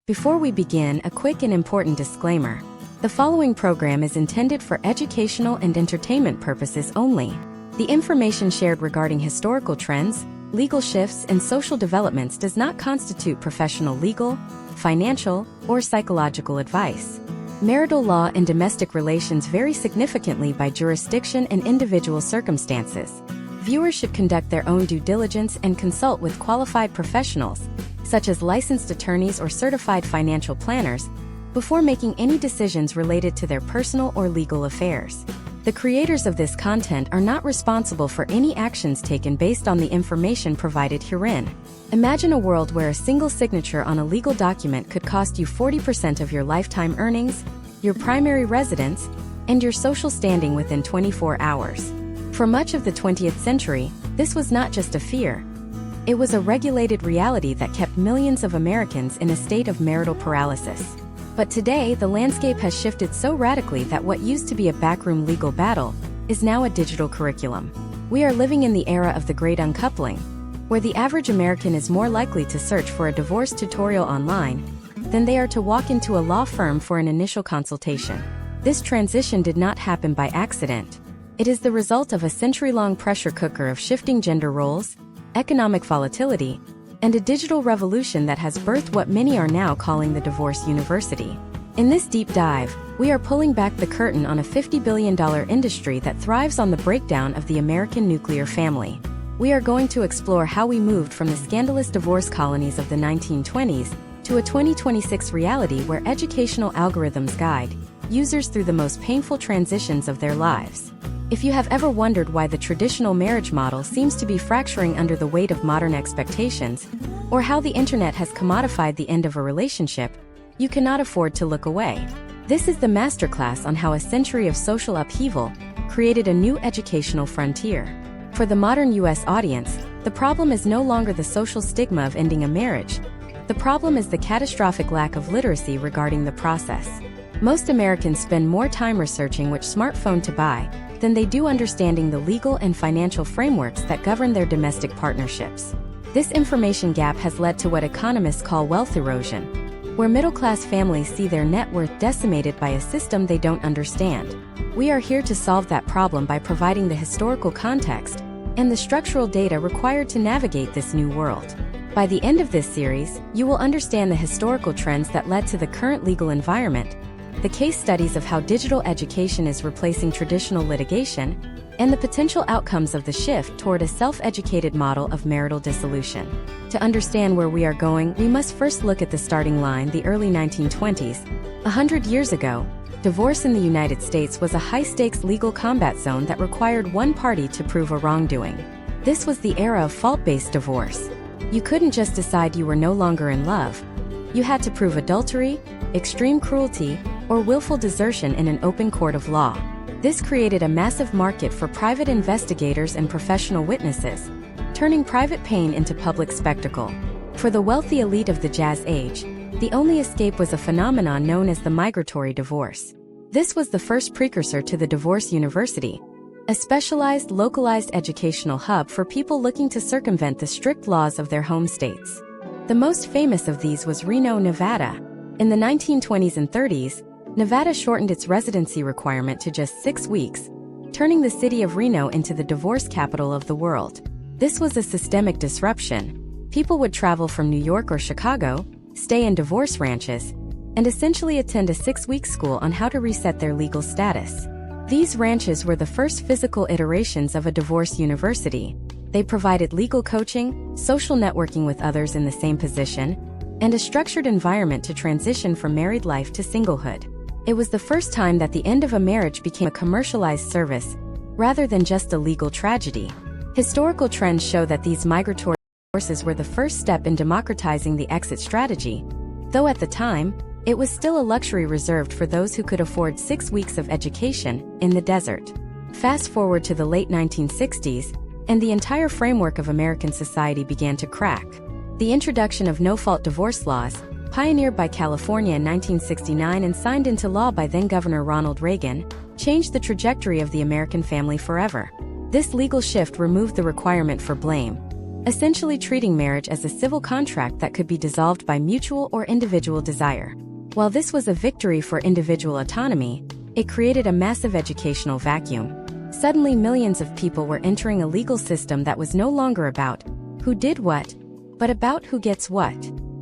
Before we begin, a quick and important disclaimer. The following program is intended for educational and entertainment purposes only. The information shared regarding historical trends, legal shifts, and social developments does not constitute professional legal, financial, or psychological advice. Marital law and domestic relations vary significantly by jurisdiction and individual circumstances. Viewers should conduct their own due diligence and consult with qualified professionals, such as licensed attorneys or certified financial planners, before making any decisions related to their personal or legal affairs. The creators of this content are not responsible for any actions taken based on the information provided herein. Imagine a world where a single signature on a legal document could cost you 40% of your lifetime earnings, your primary residence, and your social standing within 24 hours. For much of the 20th century, this was not just a fear. It was a regulated reality that kept millions of Americans in a state of marital paralysis. But today, the landscape has shifted so radically that what used to be a backroom legal battle is now a digital curriculum. We are living in the era of the great uncoupling, where the average American is more likely to search for a divorce tutorial online than they are to walk into a law firm for an initial consultation. This transition did not happen by accident. It is the result of a century-long pressure cooker of shifting gender roles, economic volatility, and a digital revolution that has birthed what many are now calling the divorce university. In this deep dive, we are pulling back the curtain on a $50 billion industry that thrives on the breakdown of the American nuclear family. We are going to explore how we moved from the scandalous divorce colonies of the 1920s to a 2026 reality where educational algorithms guide users through the most painful transitions of their lives. If you have ever wondered why the traditional marriage model seems to be fracturing under the weight of modern expectations, or how the internet has commodified the end of a relationship, you cannot afford to look away. This is the masterclass on how a century of social upheaval created a new educational frontier. For the modern U.S. audience, the problem is no longer the social stigma of ending a marriage. The problem is the catastrophic lack of literacy regarding the process. Most Americans spend more time researching which smartphone to buy than they do understanding the legal and financial frameworks that govern their domestic partnerships. This information gap has led to what economists call wealth erosion, where middle-class families see their net worth decimated by a system they don't understand. We are here to solve that problem by providing the historical context and the structural data required to navigate this new world. By the end of this series, you will understand the historical trends that led to the current legal environment, the case studies of how digital education is replacing traditional litigation, and the potential outcomes of the shift toward a self-educated model of marital dissolution. To understand where we are going, we must first look at the starting line, the early 1920s. 100 years ago, divorce in the United States was a high-stakes legal combat zone that required one party to prove a wrongdoing. This was the era of fault-based divorce. You couldn't just decide you were no longer in love. You had to prove adultery, extreme cruelty, or willful desertion in an open court of law. This created a massive market for private investigators and professional witnesses, turning private pain into public spectacle. For the wealthy elite of the Jazz Age, the only escape was a phenomenon known as the migratory divorce. This was the first precursor to the divorce university, a specialized, localized educational hub for people looking to circumvent the strict laws of their home states. The most famous of these was Reno, Nevada. In the 1920s and 30s, Nevada shortened its residency requirement to just 6 weeks, turning the city of Reno into the divorce capital of the world. This was a systemic disruption. People would travel from New York or Chicago, stay in divorce ranches, and essentially attend a 6-week school on how to reset their legal status. These ranches were the first physical iterations of a divorce university. They provided legal coaching, social networking with others in the same position, and a structured environment to transition from married life to singlehood. It was the first time that the end of a marriage became a commercialized service, rather than just a legal tragedy. Historical trends show that these migratory divorces were the first step in democratizing the exit strategy, though at the time, it was still a luxury reserved for those who could afford 6 weeks of education in the desert. Fast forward to the late 1960s, and the entire framework of American society began to crack. The introduction of no-fault divorce laws, pioneered by California in 1969 and signed into law by then-Governor Ronald Reagan, changed the trajectory of the American family forever. This legal shift removed the requirement for blame. essentially treating marriage as a civil contract that could be dissolved by mutual or individual desire. While this was a victory for individual autonomy, it created a massive educational vacuum. Suddenly, millions of people were entering a legal system that was no longer about who did what, but about who gets what.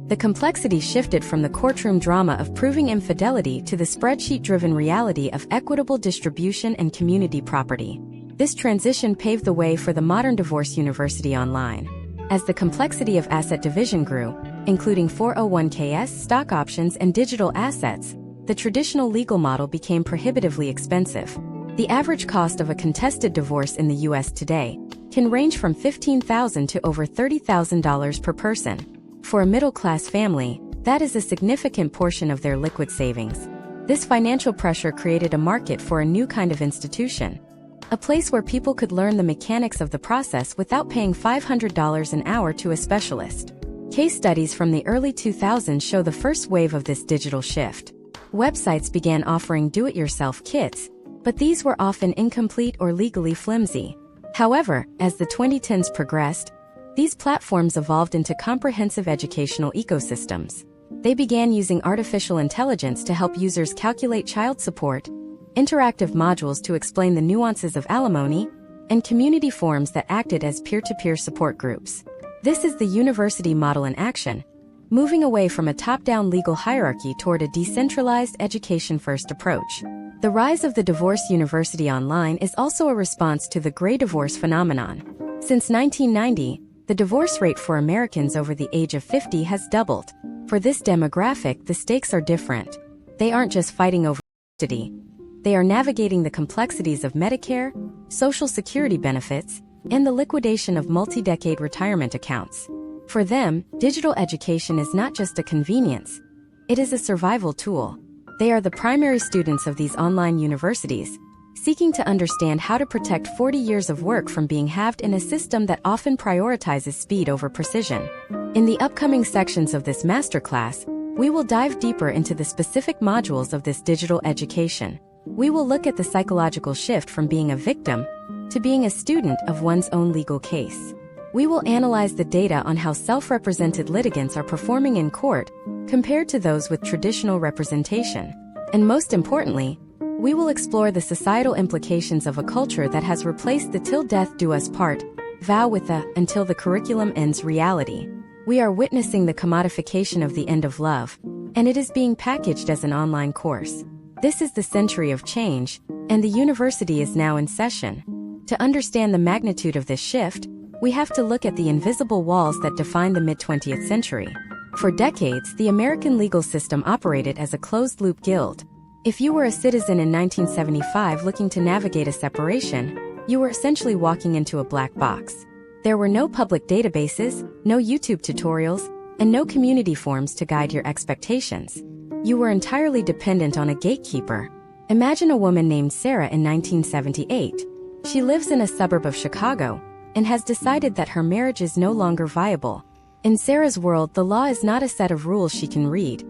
The complexity shifted from the courtroom drama of proving infidelity to the spreadsheet-driven reality of equitable distribution and community property. This transition paved the way for the modern divorce university online. As the complexity of asset division grew, including 401ks, stock options, and digital assets, the traditional legal model became prohibitively expensive. The average cost of a contested divorce in the U.S. today can range from $15,000 to over $30,000 per person. For a middle-class family, that is a significant portion of their liquid savings. This financial pressure created a market for a new kind of institution, a place where people could learn the mechanics of the process without paying $500 an hour to a specialist. Case studies from the early 2000s show the first wave of this digital shift. Websites began offering do-it-yourself kits, but these were often incomplete or legally flimsy. However, as the 2010s progressed, these platforms evolved into comprehensive educational ecosystems. They began using artificial intelligence to help users calculate child support, interactive modules to explain the nuances of alimony, and community forums that acted as peer-to-peer support groups. This is the university model in action, moving away from a top-down legal hierarchy toward a decentralized education-first approach. The rise of the divorce university online is also a response to the gray divorce phenomenon. Since 1990, the divorce rate for Americans over the age of 50 has doubled. For this demographic, the stakes are different. They aren't just fighting over custody. They are navigating the complexities of Medicare, Social Security benefits, and the liquidation of multi-decade retirement accounts. For them, digital education is not just a convenience. It is a survival tool. They are the primary students of these online universities, seeking to understand how to protect 40 years of work from being halved in a system that often prioritizes speed over precision. In the upcoming sections of this masterclass, we will dive deeper into the specific modules of this digital education. We will look at the psychological shift from being a victim to being a student of one's own legal case. We will analyze the data on how self-represented litigants are performing in court compared to those with traditional representation. And most importantly, we will explore the societal implications of a culture that has replaced the "till death do us part" vow with the "until the curriculum ends" reality. We are witnessing the commodification of the end of love, and it is being packaged as an online course. This is the century of change, and the university is now in session. To understand the magnitude of this shift, we have to look at the invisible walls that define the mid-20th century. For decades, the American legal system operated as a closed-loop guild. If you were a citizen in 1975 looking to navigate a separation, you were essentially walking into a black box. There were no public databases, no YouTube tutorials, and no community forums to guide your expectations. You were entirely dependent on a gatekeeper. Imagine a woman named Sarah in 1978. She lives in a suburb of Chicago and has decided that her marriage is no longer viable. In Sarah's world, the law is not a set of rules she can read.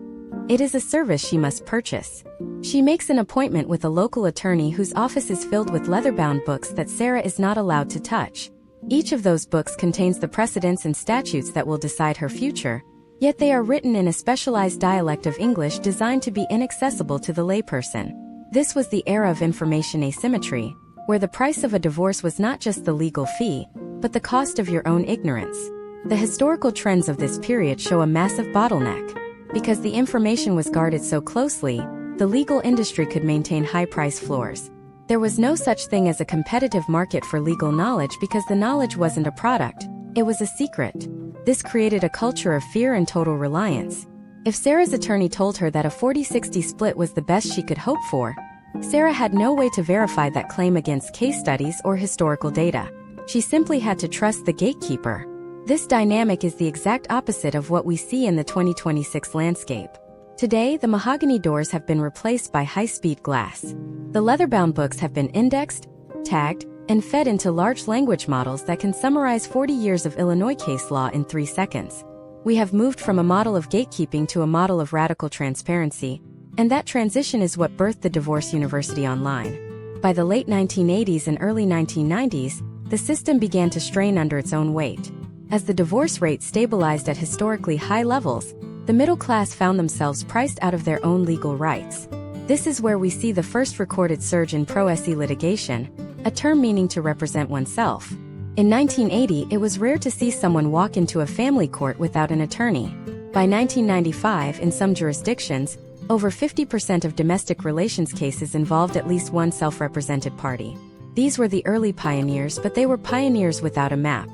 It is a service she must purchase. She makes an appointment with a local attorney whose office is filled with leather-bound books that Sarah is not allowed to touch. Each of those books contains the precedents and statutes that will decide her future, yet they are written in a specialized dialect of English designed to be inaccessible to the layperson. This was the era of information asymmetry, where the price of a divorce was not just the legal fee, but the cost of your own ignorance. The historical trends of this period show a massive bottleneck. Because the information was guarded so closely, the legal industry could maintain high price floors. There was no such thing as a competitive market for legal knowledge because the knowledge wasn't a product, it was a secret. This created a culture of fear and total reliance. If Sarah's attorney told her that a 40-60 split was the best she could hope for, Sarah had no way to verify that claim against case studies or historical data. She simply had to trust the gatekeeper. This dynamic is the exact opposite of what we see in the 2026 landscape. Today, the mahogany doors have been replaced by high-speed glass. The leather-bound books have been indexed, tagged, and fed into large language models that can summarize 40 years of Illinois case law in 3 seconds. We have moved from a model of gatekeeping to a model of radical transparency, and that transition is what birthed the Divorce University Online. By the late 1980s and early 1990s, the system began to strain under its own weight. As the divorce rate stabilized at historically high levels, the middle class found themselves priced out of their own legal rights. This is where we see the first recorded surge in pro-se litigation, a term meaning to represent oneself. In 1980, it was rare to see someone walk into a family court without an attorney. By 1995, in some jurisdictions, over 50% of domestic relations cases involved at least one self-represented party. These were the early pioneers, but they were pioneers without a map.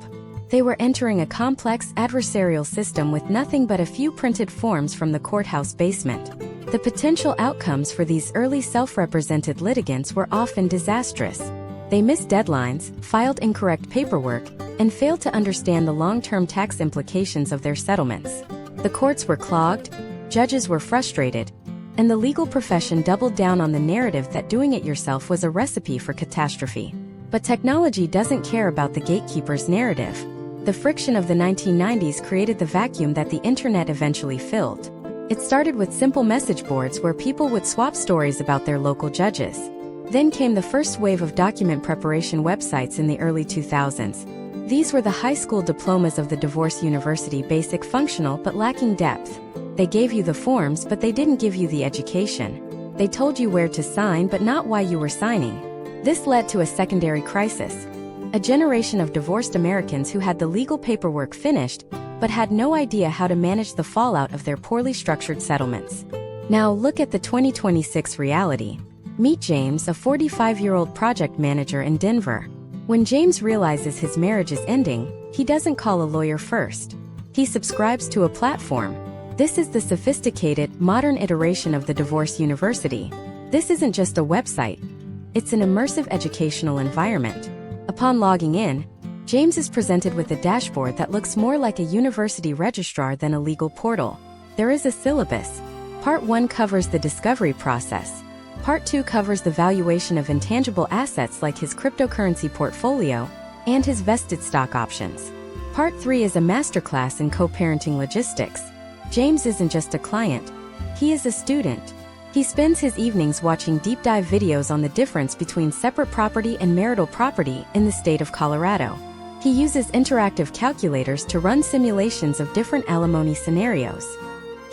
They were entering a complex adversarial system with nothing but a few printed forms from the courthouse basement. The potential outcomes for these early self-represented litigants were often disastrous. They missed deadlines, filed incorrect paperwork, and failed to understand the long-term tax implications of their settlements. The courts were clogged, judges were frustrated, and the legal profession doubled down on the narrative that doing it yourself was a recipe for catastrophe. But technology doesn't care about the gatekeeper's narrative. The friction of the 1990s created the vacuum that the internet eventually filled. It started with simple message boards where people would swap stories about their local judges. Then came the first wave of document preparation websites in the early 2000s. These were the high school diplomas of the divorce university, basic, functional, but lacking depth. They gave you the forms, but they didn't give you the education. They told you where to sign, but not why you were signing. This led to a secondary crisis. A generation of divorced Americans who had the legal paperwork finished, but had no idea how to manage the fallout of their poorly structured settlements. Now look at the 2026 reality. Meet James, a 45-year-old project manager in Denver. When James realizes his marriage is ending, he doesn't call a lawyer first. He subscribes to a platform. This is the sophisticated, modern iteration of the divorce university. This isn't just a website. It's an immersive educational environment. Upon logging in, James is presented with a dashboard that looks more like a university registrar than a legal portal. There is a syllabus. Part 1 covers the discovery process. Part 2 covers the valuation of intangible assets like his cryptocurrency portfolio and his vested stock options. Part 3 is a masterclass in co-parenting logistics. James isn't just a client. He is a student. He spends his evenings watching deep dive videos on the difference between separate property and marital property in the state of Colorado. He uses interactive calculators to run simulations of different alimony scenarios.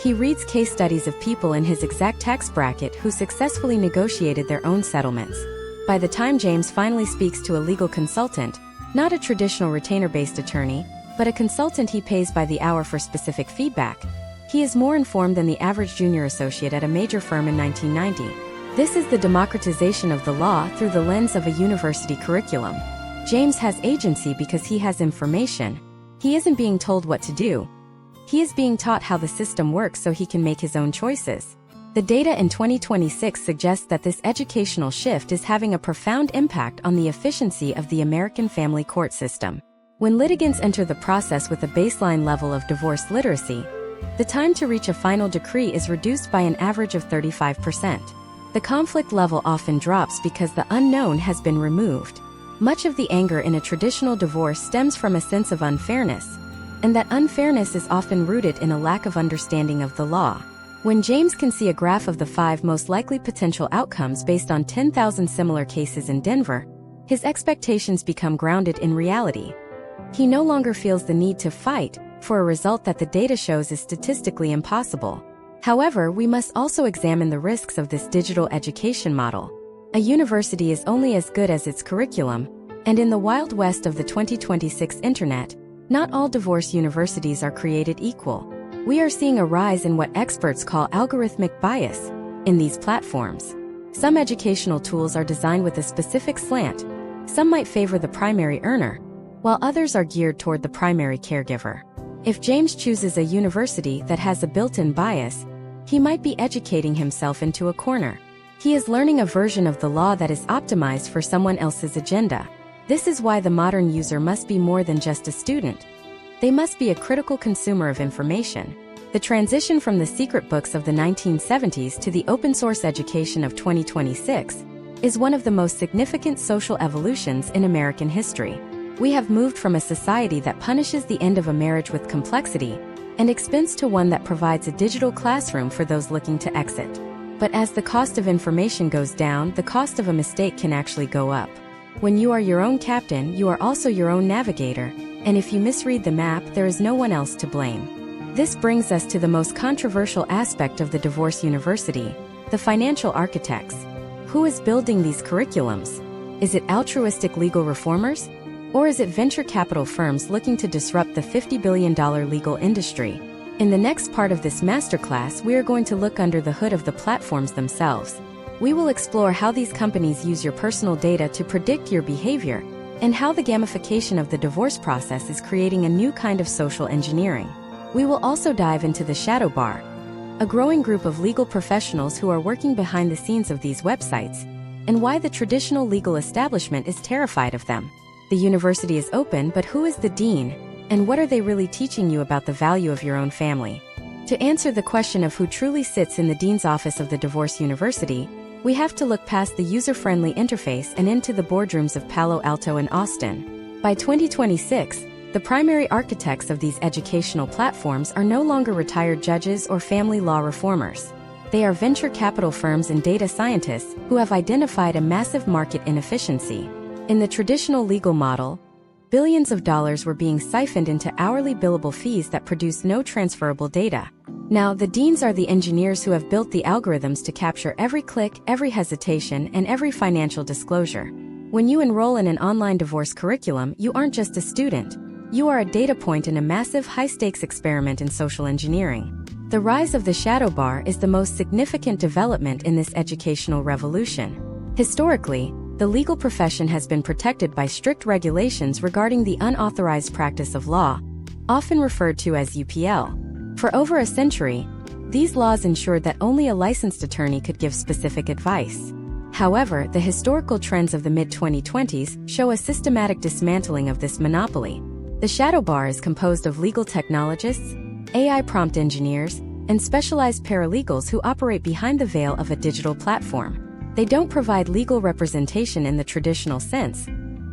He reads case studies of people in his exact tax bracket who successfully negotiated their own settlements. By the time James finally speaks to a legal consultant, not a traditional retainer-based attorney, but a consultant he pays by the hour for specific feedback, he is more informed than the average junior associate at a major firm in 1990. This is the democratization of the law through the lens of a university curriculum. James has agency because he has information. He isn't being told what to do. He is being taught how the system works so he can make his own choices. The data in 2026 suggests that this educational shift is having a profound impact on the efficiency of the American family court system. When litigants enter the process with a baseline level of divorce literacy, the time to reach a final decree is reduced by an average of 35%. The conflict level often drops because the unknown has been removed. Much of the anger in a traditional divorce stems from a sense of unfairness, and that unfairness is often rooted in a lack of understanding of the law. When James can see a graph of the 5 most likely potential outcomes based on 10,000 similar cases in Denver, his expectations become grounded in reality. He no longer feels the need to fight for a result that the data shows is statistically impossible. However, we must also examine the risks of this digital education model. A university is only as good as its curriculum, and in the wild west of the 2026 internet, not all divorce universities are created equal. We are seeing a rise in what experts call algorithmic bias in these platforms. Some educational tools are designed with a specific slant. Some might favor the primary earner, while others are geared toward the primary caregiver. If James chooses a university that has a built-in bias, he might be educating himself into a corner. He is learning a version of the law that is optimized for someone else's agenda. This is why the modern user must be more than just a student. They must be a critical consumer of information. The transition from the secret books of the 1970s to the open-source education of 2026 is one of the most significant social evolutions in American history. We have moved from a society that punishes the end of a marriage with complexity and expense to one that provides a digital classroom for those looking to exit. But as the cost of information goes down, the cost of a mistake can actually go up. When you are your own captain, you are also your own navigator, And if you misread the map, there is no one else to blame. This brings us to the most controversial aspect of the divorce university, the financial architects. Who is building these curriculums? Is it altruistic legal reformers? Or is it venture capital firms looking to disrupt the $50 billion legal industry? In the next part of this masterclass, we are going to look under the hood of the platforms themselves. We will explore how these companies use your personal data to predict your behavior, and how the gamification of the divorce process is creating a new kind of social engineering. We will also dive into the shadow bar, a growing group of legal professionals who are working behind the scenes of these websites, and why the traditional legal establishment is terrified of them. The university is open, but who is the dean? And what are they really teaching you about the value of your own family? To answer the question of who truly sits in the dean's office of the divorce university, we have to look past the user-friendly interface and into the boardrooms of Palo Alto and Austin. By 2026, the primary architects of these educational platforms are no longer retired judges or family law reformers. They are venture capital firms and data scientists who have identified a massive market inefficiency. In the traditional legal model, billions of dollars were being siphoned into hourly billable fees that produce no transferable data. Now, the deans are the engineers who have built the algorithms to capture every click, every hesitation, and every financial disclosure. When you enroll in an online divorce curriculum, you aren't just a student. You are a data point in a massive high-stakes experiment in social engineering. The rise of the shadow bar is the most significant development in this educational revolution. Historically, the legal profession has been protected by strict regulations regarding the unauthorized practice of law, often referred to as UPL. For over a century, these laws ensured that only a licensed attorney could give specific advice. However, the historical trends of the mid-2020s show a systematic dismantling of this monopoly. The shadow bar is composed of legal technologists, AI prompt engineers, and specialized paralegals who operate behind the veil of a digital platform. They don't provide legal representation in the traditional sense.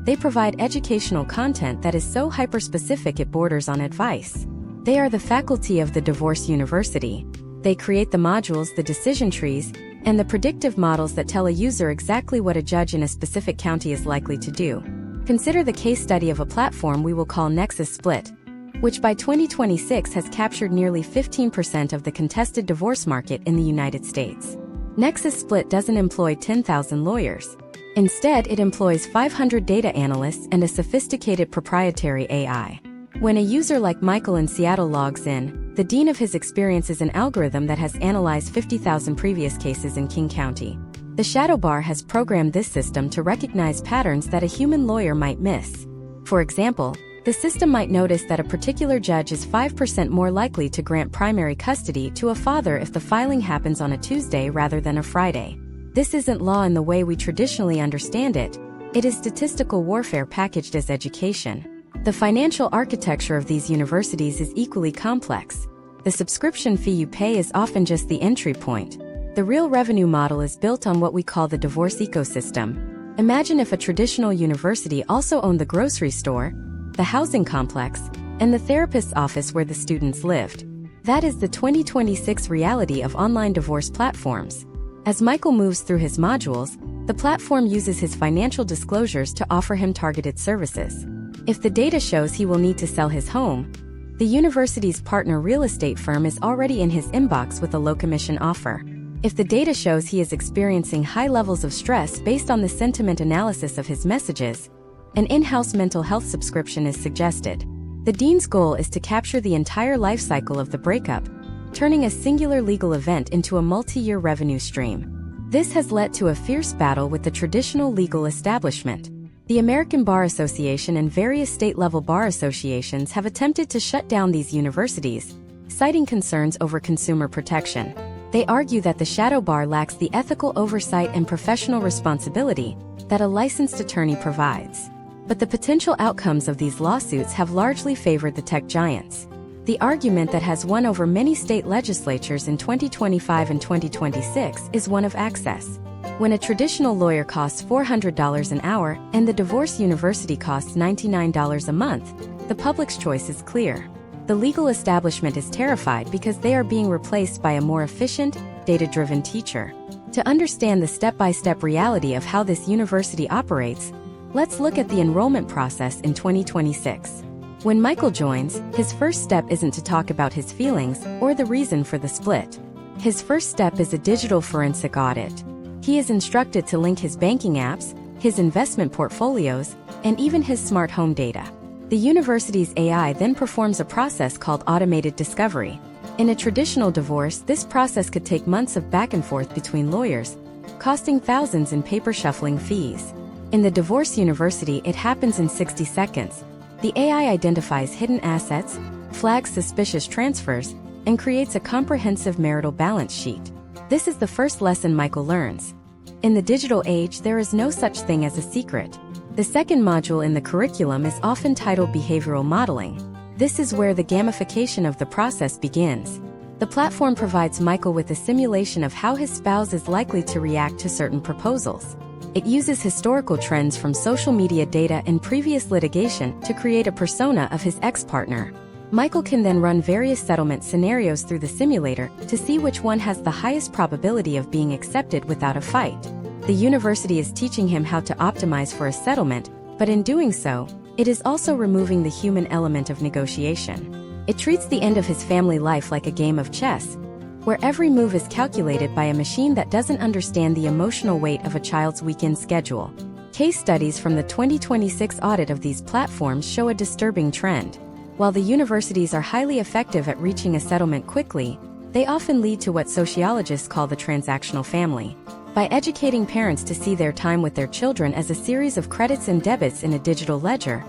They provide educational content that is so hyper-specific it borders on advice. They are the faculty of the divorce university. They create the modules, the decision trees, and the predictive models that tell a user exactly what a judge in a specific county is likely to do. Consider the case study of a platform we will call Nexus Split, which by 2026 has captured nearly 15% of the contested divorce market in the United States. Nexus Split doesn't employ 10,000 lawyers. Instead, it employs 500 data analysts and a sophisticated proprietary AI. When a user like Michael in Seattle logs in, the dean of his experience is an algorithm that has analyzed 50,000 previous cases in King County. The shadow bar has programmed this system to recognize patterns that a human lawyer might miss. For example, the system might notice that a particular judge is 5% more likely to grant primary custody to a father if the filing happens on a Tuesday rather than a Friday. This isn't law in the way we traditionally understand it. It is statistical warfare packaged as education. The financial architecture of these universities is equally complex. The subscription fee you pay is often just the entry point. The real revenue model is built on what we call the divorce ecosystem. Imagine if a traditional university also owned the grocery store, the housing complex, and the therapist's office where the students lived. That is the 2026 reality of online divorce platforms. As Michael moves through his modules, the platform uses his financial disclosures to offer him targeted services. If the data shows he will need to sell his home, the university's partner real estate firm is already in his inbox with a low-commission offer. If the data shows he is experiencing high levels of stress based on the sentiment analysis of his messages, an in-house mental health subscription is suggested. The dean's goal is to capture the entire life cycle of the breakup, turning a singular legal event into a multi-year revenue stream. This has led to a fierce battle with the traditional legal establishment. The American Bar Association and various state-level bar associations have attempted to shut down these universities, citing concerns over consumer protection. They argue that the shadow bar lacks the ethical oversight and professional responsibility that a licensed attorney provides. But the potential outcomes of these lawsuits have largely favored the tech giants. The argument that has won over many state legislatures in 2025 and 2026 is one of access. When a traditional lawyer costs $400 an hour and the divorce university costs $99 a month, the public's choice is clear. The legal establishment is terrified because they are being replaced by a more efficient, data-driven teacher. To understand the step-by-step reality of how this university operates, let's look at the enrollment process in 2026. When Michael joins, his first step isn't to talk about his feelings or the reason for the split. His first step is a digital forensic audit. He is instructed to link his banking apps, his investment portfolios, and even his smart home data. The university's AI then performs a process called automated discovery. In a traditional divorce, this process could take months of back and forth between lawyers, costing thousands in paper shuffling fees. In the divorce university, it happens in 60 seconds. The AI identifies hidden assets, flags suspicious transfers, and creates a comprehensive marital balance sheet. This is the first lesson Michael learns. In the digital age, there is no such thing as a secret. The second module in the curriculum is often titled Behavioral Modeling. This is where the gamification of the process begins. The platform provides Michael with a simulation of how his spouse is likely to react to certain proposals. It uses historical trends from social media data and previous litigation to create a persona of his ex-partner. Michael can then run various settlement scenarios through the simulator to see which one has the highest probability of being accepted without a fight. The university is teaching him how to optimize for a settlement, but in doing so, it is also removing the human element of negotiation. It treats the end of his family life like a game of chess, where every move is calculated by a machine that doesn't understand the emotional weight of a child's weekend schedule. Case studies from the 2026 audit of these platforms show a disturbing trend. While the universities are highly effective at reaching a settlement quickly, they often lead to what sociologists call the transactional family. By educating parents to see their time with their children as a series of credits and debits in a digital ledger,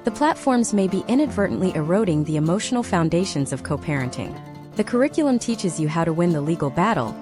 the platforms may be inadvertently eroding the emotional foundations of co-parenting. The curriculum teaches you how to win the legal battle,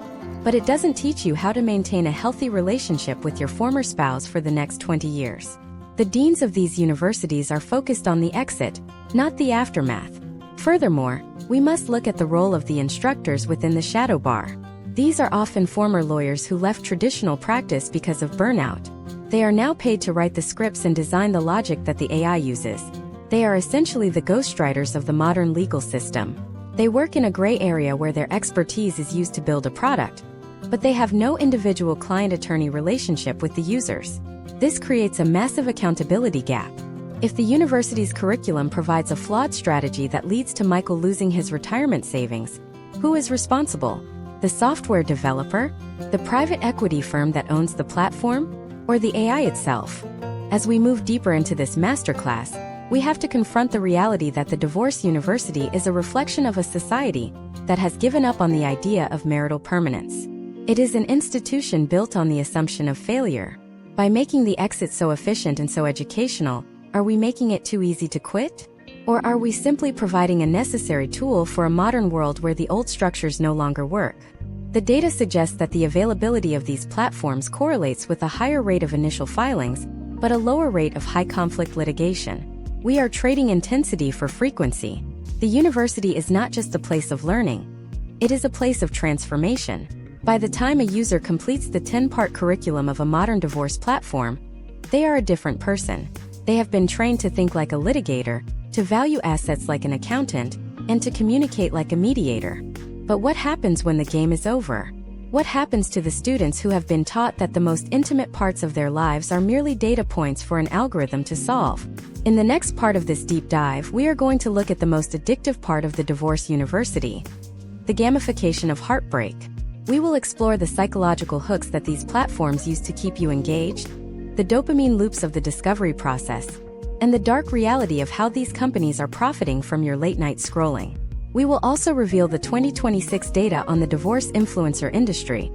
but it doesn't teach you how to maintain a healthy relationship with your former spouse for the next 20 years. The deans of these universities are focused on the exit, not the aftermath. Furthermore, we must look at the role of the instructors within the shadow bar. These are often former lawyers who left traditional practice because of burnout. They are now paid to write the scripts and design the logic that the AI uses. They are essentially the ghostwriters of the modern legal system. They work in a gray area where their expertise is used to build a product, but they have no individual client-attorney relationship with the users. This creates a massive accountability gap. If the university's curriculum provides a flawed strategy that leads to Michael losing his retirement savings, who is responsible? The software developer? The private equity firm that owns the platform? Or the AI itself? As we move deeper into this masterclass, we have to confront the reality that the divorce university is a reflection of a society that has given up on the idea of marital permanence. It is an institution built on the assumption of failure. By making the exit so efficient and so educational, are we making it too easy to quit? Or are we simply providing a necessary tool for a modern world where the old structures no longer work? The data suggests that the availability of these platforms correlates with a higher rate of initial filings, but a lower rate of high-conflict litigation. We are trading intensity for frequency. The university is not just a place of learning. It is a place of transformation. By the time a user completes the 10-part curriculum of a modern divorce platform, they are a different person. They have been trained to think like a litigator, to value assets like an accountant, and to communicate like a mediator. But what happens when the game is over? What happens to the students who have been taught that the most intimate parts of their lives are merely data points for an algorithm to solve? In the next part of this deep dive, we are going to look at the most addictive part of the divorce university, the gamification of heartbreak. We will explore the psychological hooks that these platforms use to keep you engaged, the dopamine loops of the discovery process, and the dark reality of how these companies are profiting from your late-night scrolling. We will also reveal the 2026 data on the divorce influencer industry,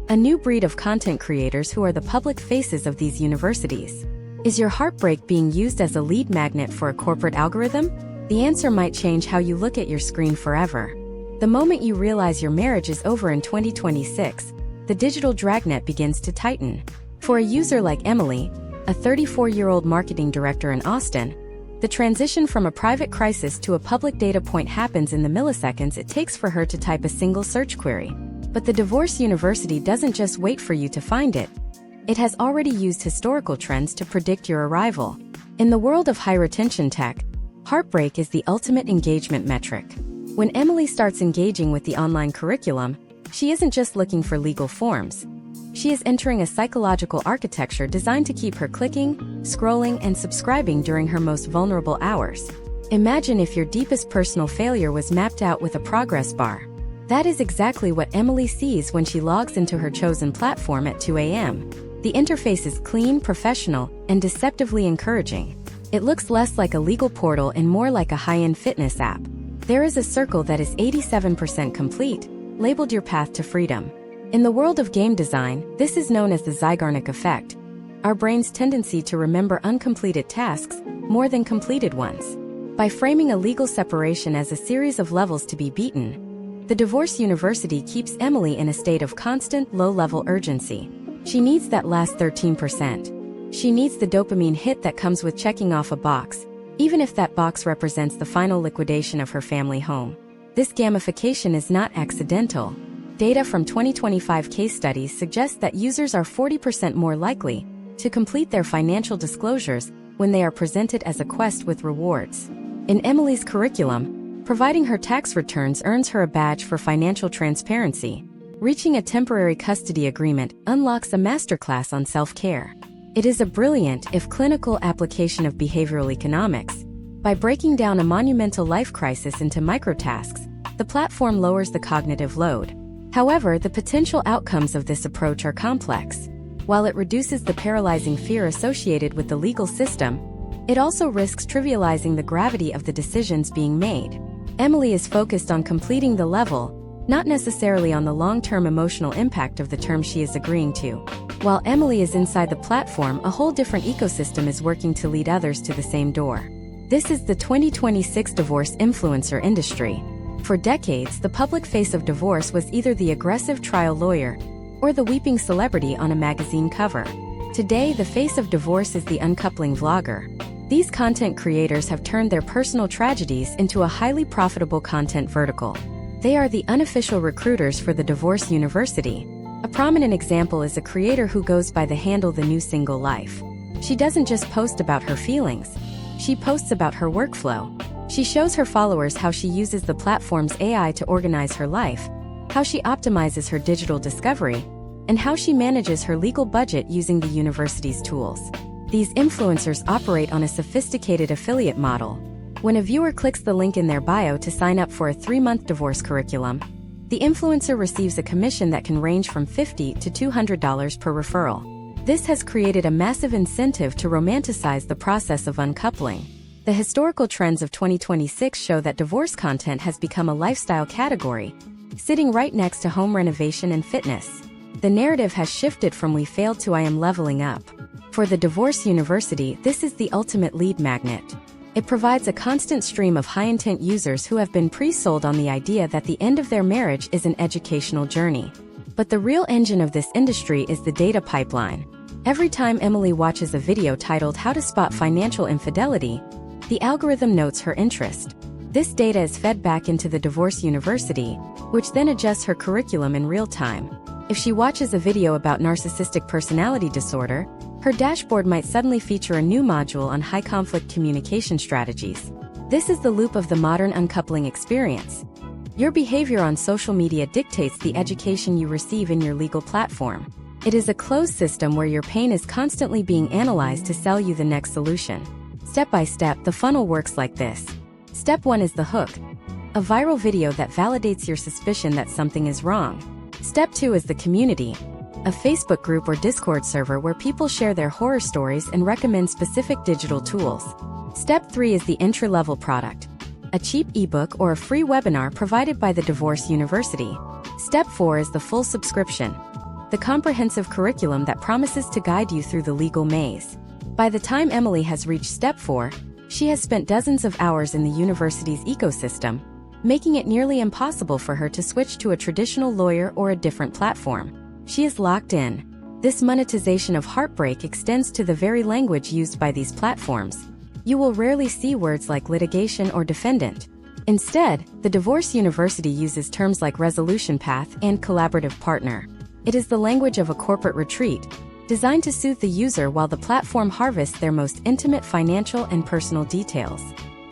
a new breed of content creators who are the public faces of these universities. Is your heartbreak being used as a lead magnet for a corporate algorithm? The answer might change how you look at your screen forever. The moment you realize your marriage is over in 2026, the digital dragnet begins to tighten. For a user like Emily, a 34-year-old marketing director in Austin, the transition from a private crisis to a public data point happens in the milliseconds it takes for her to type a single search query. But the divorce university doesn't just wait for you to find it. It has already used historical trends to predict your arrival. In the world of high-retention tech, heartbreak is the ultimate engagement metric. When Emily starts engaging with the online curriculum, she isn't just looking for legal forms. She is entering a psychological architecture designed to keep her clicking, scrolling, and subscribing during her most vulnerable hours. Imagine if your deepest personal failure was mapped out with a progress bar. That is exactly what Emily sees when she logs into her chosen platform at 2 a.m. The interface is clean, professional, and deceptively encouraging. It looks less like a legal portal and more like a high-end fitness app. There is a circle that is 87% complete, labeled your path to freedom. In the world of game design, this is known as the Zeigarnik effect, our brain's tendency to remember uncompleted tasks more than completed ones. By framing a legal separation as a series of levels to be beaten, the Divorce University keeps Emily in a state of constant, low-level urgency. She needs that last 13%. She needs the dopamine hit that comes with checking off a box, even if that box represents the final liquidation of her family home. This gamification is not accidental. Data from 2025 case studies suggest that users are 40% more likely to complete their financial disclosures when they are presented as a quest with rewards. In Emily's curriculum, providing her tax returns earns her a badge for financial transparency. Reaching a temporary custody agreement unlocks a masterclass on self-care. It is a brilliant, if clinical, application of behavioral economics. By breaking down a monumental life crisis into microtasks, the platform lowers the cognitive load. However, the potential outcomes of this approach are complex. While it reduces the paralyzing fear associated with the legal system, it also risks trivializing the gravity of the decisions being made. Emily is focused on completing the level, not necessarily on the long-term emotional impact of the terms she is agreeing to. While Emily is inside the platform, a whole different ecosystem is working to lead others to the same door. This is the 2026 divorce influencer industry. For decades, the public face of divorce was either the aggressive trial lawyer or the weeping celebrity on a magazine cover. Today, the face of divorce is the uncoupling vlogger. These content creators have turned their personal tragedies into a highly profitable content vertical. They are the unofficial recruiters for the Divorce University. A prominent example is a creator who goes by the handle The New Single Life. She doesn't just post about her feelings. She posts about her workflow. She shows her followers how she uses the platform's AI to organize her life, how she optimizes her digital discovery, and how she manages her legal budget using the university's tools. These influencers operate on a sophisticated affiliate model. When a viewer clicks the link in their bio to sign up for a 3-month divorce curriculum, the influencer receives a commission that can range from $50 to $200 per referral. This has created a massive incentive to romanticize the process of uncoupling. The historical trends of 2026 show that divorce content has become a lifestyle category, sitting right next to home renovation and fitness. The narrative has shifted from "we failed" to "I am leveling up." For the Divorce University, this is the ultimate lead magnet. It provides a constant stream of high-intent users who have been pre-sold on the idea that the end of their marriage is an educational journey. But the real engine of this industry is the data pipeline. Every time Emily watches a video titled "How to Spot Financial Infidelity," the algorithm notes her interest. This data is fed back into the Divorce University, which then adjusts her curriculum in real time. If she watches a video about narcissistic personality disorder, her dashboard might suddenly feature a new module on high-conflict communication strategies. This is the loop of the modern uncoupling experience. Your behavior on social media dictates the education you receive in your legal platform. It is a closed system where your pain is constantly being analyzed to sell you the next solution. Step by step, the funnel works like this. Step 1 is the hook, a viral video that validates your suspicion that something is wrong. Step 2 is the community, a Facebook group or Discord server where people share their horror stories and recommend specific digital tools. Step 3 is the entry-level product, a cheap ebook or a free webinar provided by the Divorce University. Step 4 is the full subscription, the comprehensive curriculum that promises to guide you through the legal maze. By the time Emily has reached Step 4, she has spent dozens of hours in the university's ecosystem, making it nearly impossible for her to switch to a traditional lawyer or a different platform. She is locked in. This monetization of heartbreak extends to the very language used by these platforms. You will rarely see words like litigation or defendant. Instead, the Divorce University uses terms like resolution path and collaborative partner. It is the language of a corporate retreat, designed to soothe the user while the platform harvests their most intimate financial and personal details.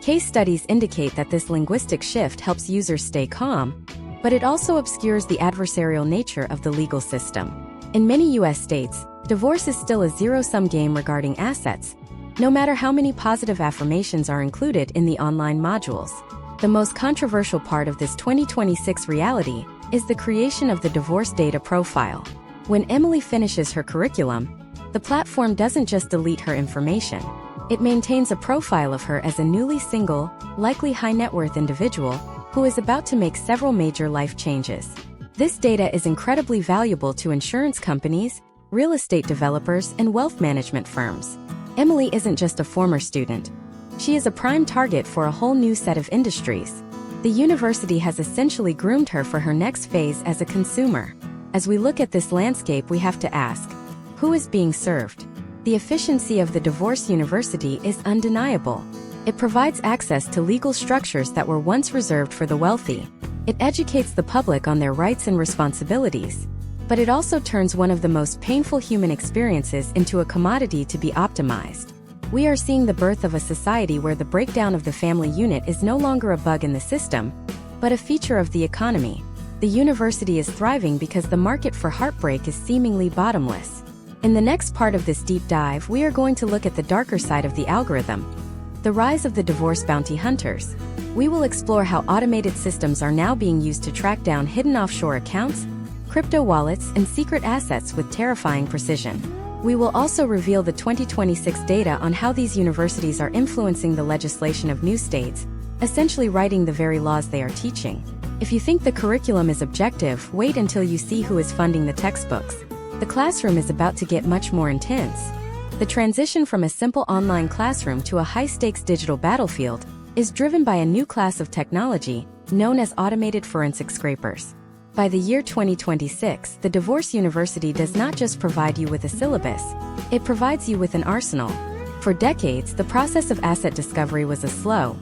Case studies indicate that this linguistic shift helps users stay calm, but it also obscures the adversarial nature of the legal system. In many U.S. states, divorce is still a zero-sum game regarding assets, no matter how many positive affirmations are included in the online modules. The most controversial part of this 2026 reality is the creation of the divorce data profile. When Emily finishes her curriculum, the platform doesn't just delete her information. It maintains a profile of her as a newly single, likely high net worth individual who is about to make several major life changes. This data is incredibly valuable to insurance companies, real estate developers, and wealth management firms. Emily isn't just a former student. She is a prime target for a whole new set of industries. The university has essentially groomed her for her next phase as a consumer. As we look at this landscape, we have to ask, who is being served? The efficiency of the divorce university is undeniable. It provides access to legal structures that were once reserved for the wealthy. It educates the public on their rights and responsibilities. But it also turns one of the most painful human experiences into a commodity to be optimized. We are seeing the birth of a society where the breakdown of the family unit is no longer a bug in the system, but a feature of the economy. The university is thriving because the market for heartbreak is seemingly bottomless. In the next part of this deep dive, we are going to look at the darker side of the algorithm, the rise of the divorce bounty hunters. We will explore how automated systems are now being used to track down hidden offshore accounts, crypto wallets, and secret assets with terrifying precision. We will also reveal the 2026 data on how these universities are influencing the legislation of new states, essentially writing the very laws they are teaching. If you think the curriculum is objective, wait until you see who is funding the textbooks. The classroom is about to get much more intense. The transition from a simple online classroom to a high-stakes digital battlefield is driven by a new class of technology known as automated forensic scrapers. By the year 2026, the Divorce University does not just provide you with a syllabus, it provides you with an arsenal. For decades, the process of asset discovery was a slow,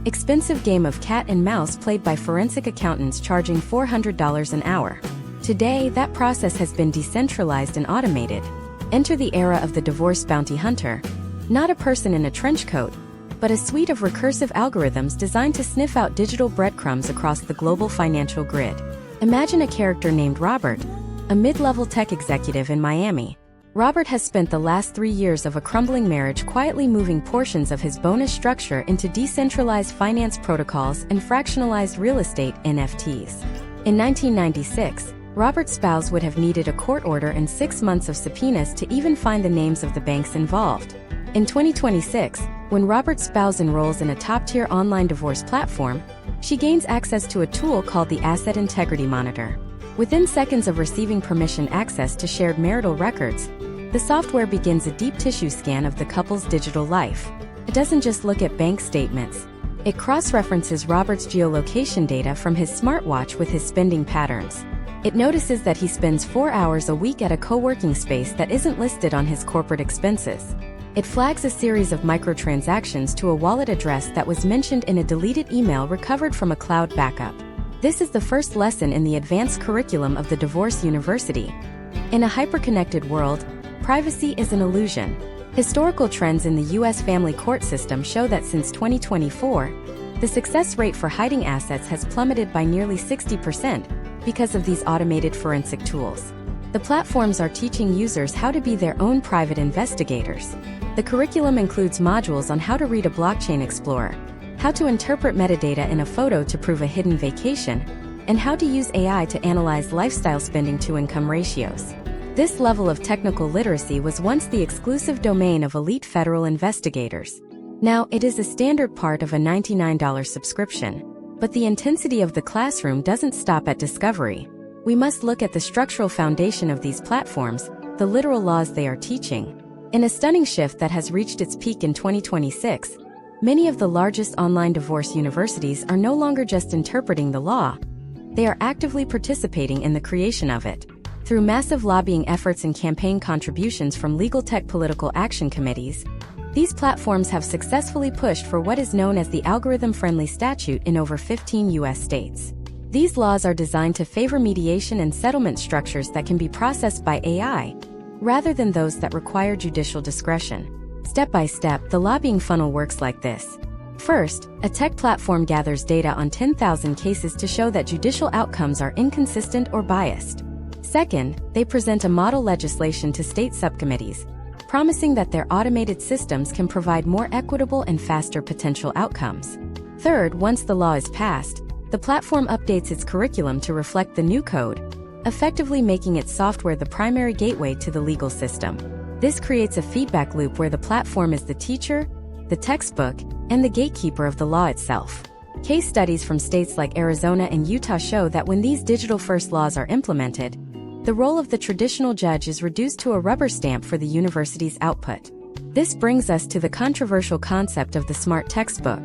expensive game of cat and mouse played by forensic accountants charging $400 an hour. Today, that process has been decentralized and automated. Enter the era of the divorce bounty hunter, not a person in a trench coat, but a suite of recursive algorithms designed to sniff out digital breadcrumbs across the global financial grid. Imagine a character named Robert, a mid-level tech executive in Miami. Robert has spent the last 3 years of a crumbling marriage quietly moving portions of his bonus structure into decentralized finance protocols and fractionalized real estate (NFTs). In 1996, Robert's spouse would have needed a court order and 6 months of subpoenas to even find the names of the banks involved. In 2026, when Robert's spouse enrolls in a top-tier online divorce platform, she gains access to a tool called the Asset Integrity Monitor. Within seconds of receiving permission access to shared marital records, the software begins a deep tissue scan of the couple's digital life. It doesn't just look at bank statements. It cross-references Robert's geolocation data from his smartwatch with his spending patterns. It notices that he spends 4 hours a week at a co-working space that isn't listed on his corporate expenses. It flags a series of microtransactions to a wallet address that was mentioned in a deleted email recovered from a cloud backup. This is the first lesson in the advanced curriculum of the Divorce University. In a hyper-connected world, privacy is an illusion. Historical trends in the U.S. family court system show that since 2024, the success rate for hiding assets has plummeted by nearly 60% because of these automated forensic tools. The platforms are teaching users how to be their own private investigators. The curriculum includes modules on how to read a blockchain explorer, how to interpret metadata in a photo to prove a hidden vacation, and how to use AI to analyze lifestyle spending to income ratios. This level of technical literacy was once the exclusive domain of elite federal investigators. Now, it is a standard part of a $99 subscription. But the intensity of the classroom doesn't stop at discovery. We must look at the structural foundation of these platforms, the literal laws they are teaching. In a stunning shift that has reached its peak in 2026, many of the largest online divorce universities are no longer just interpreting the law. They are actively participating in the creation of it. Through massive lobbying efforts and campaign contributions from legal tech political action committees, these platforms have successfully pushed for what is known as the algorithm-friendly statute in over 15 U.S. states. These laws are designed to favor mediation and settlement structures that can be processed by AI, rather than those that require judicial discretion. Step by step, the lobbying funnel works like this. First, a tech platform gathers data on 10,000 cases to show that judicial outcomes are inconsistent or biased. Second, they present a model legislation to state subcommittees, promising that their automated systems can provide more equitable and faster potential outcomes. Third, once the law is passed, the platform updates its curriculum to reflect the new code, effectively making its software the primary gateway to the legal system. This creates a feedback loop where the platform is the teacher, the textbook, and the gatekeeper of the law itself. Case studies from states like Arizona and Utah show that when these digital-first laws are implemented, the role of the traditional judge is reduced to a rubber stamp for the university's output. This brings us to the controversial concept of the smart textbook.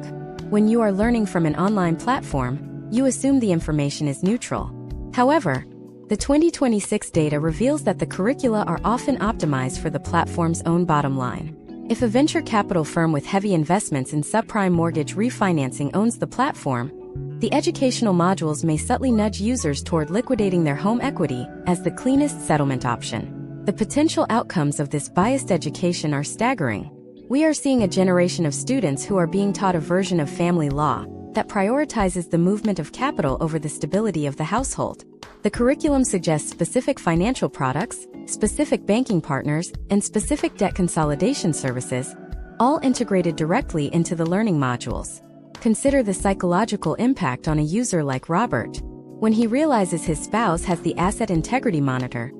When you are learning from an online platform, you assume the information is neutral. However, the 2026 data reveals that the curricula are often optimized for the platform's own bottom line. If a venture capital firm with heavy investments in subprime mortgage refinancing owns the platform, the educational modules may subtly nudge users toward liquidating their home equity as the cleanest settlement option. The potential outcomes of this biased education are staggering. We are seeing a generation of students who are being taught a version of family law that prioritizes the movement of capital over the stability of the household. The curriculum suggests specific financial products, specific banking partners, and specific debt consolidation services, all integrated directly into the learning modules. Consider the psychological impact on a user like Robert. When he realizes his spouse has the asset integrity monitor,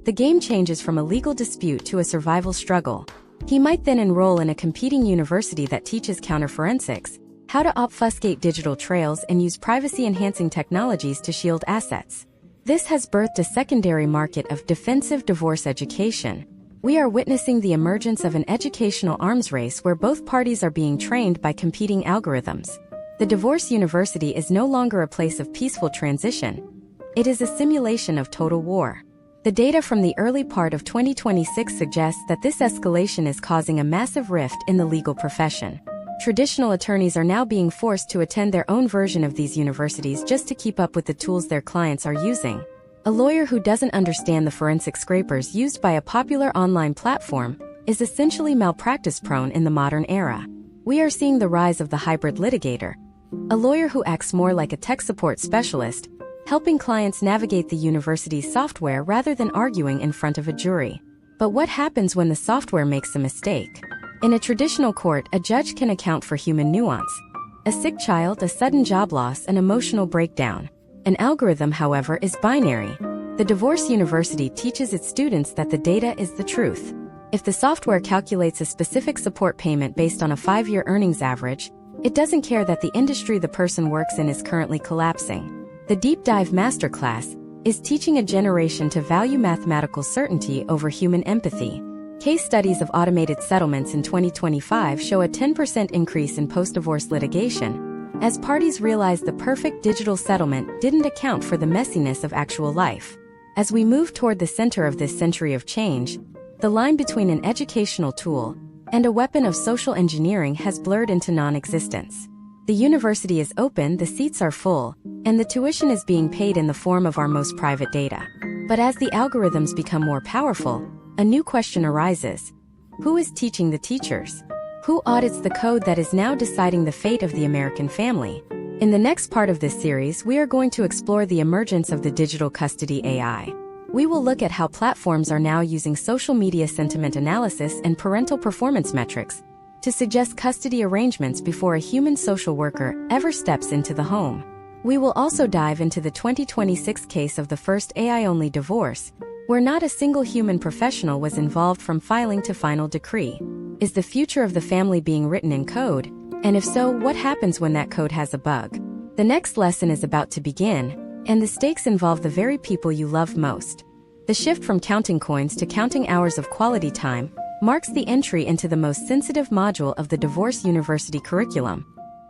the game changes from a legal dispute to a survival struggle. He might then enroll in a competing university that teaches counterforensics, how to obfuscate digital trails and use privacy-enhancing technologies to shield assets. This has birthed a secondary market of defensive divorce education. We are witnessing the emergence of an educational arms race where both parties are being trained by competing algorithms. The divorce university is no longer a place of peaceful transition. It is a simulation of total war. The data from the early part of 2026 suggests that this escalation is causing a massive rift in the legal profession. Traditional attorneys are now being forced to attend their own version of these universities just to keep up with the tools their clients are using. A lawyer who doesn't understand the forensic scrapers used by a popular online platform is essentially malpractice-prone in the modern era. We are seeing the rise of the hybrid litigator, a lawyer who acts more like a tech support specialist, helping clients navigate the university's software rather than arguing in front of a jury. But what happens when the software makes a mistake? In a traditional court, a judge can account for human nuance. A sick child, a sudden job loss, an emotional breakdown. An algorithm, however, is binary. The divorce university teaches its students that the data is the truth. If the software calculates a specific support payment based on a 5-year earnings average, it doesn't care that the industry the person works in is currently collapsing. The Deep Dive Masterclass is teaching a generation to value mathematical certainty over human empathy. Case studies of automated settlements in 2025 show a 10% increase in post-divorce litigation, as parties realize the perfect digital settlement didn't account for the messiness of actual life. As we move toward the center of this century of change, the line between an educational tool and a weapon of social engineering has blurred into non-existence. The university is open, the seats are full, and the tuition is being paid in the form of our most private data. But as the algorithms become more powerful, a new question arises. Who is teaching the teachers? Who audits the code that is now deciding the fate of the American family? In the next part of this series, we are going to explore the emergence of the digital custody AI. We will look at how platforms are now using social media sentiment analysis and parental performance metrics to suggest custody arrangements before a human social worker ever steps into the home. We will also dive into the 2026 case of the first AI-only divorce, where not a single human professional was involved from filing to final decree. Is the future of the family being written in code? And if so, what happens when that code has a bug? The next lesson is about to begin, and the stakes involve the very people you love most. The shift from counting coins to counting hours of quality time marks the entry into the most sensitive module of the divorce university curriculum,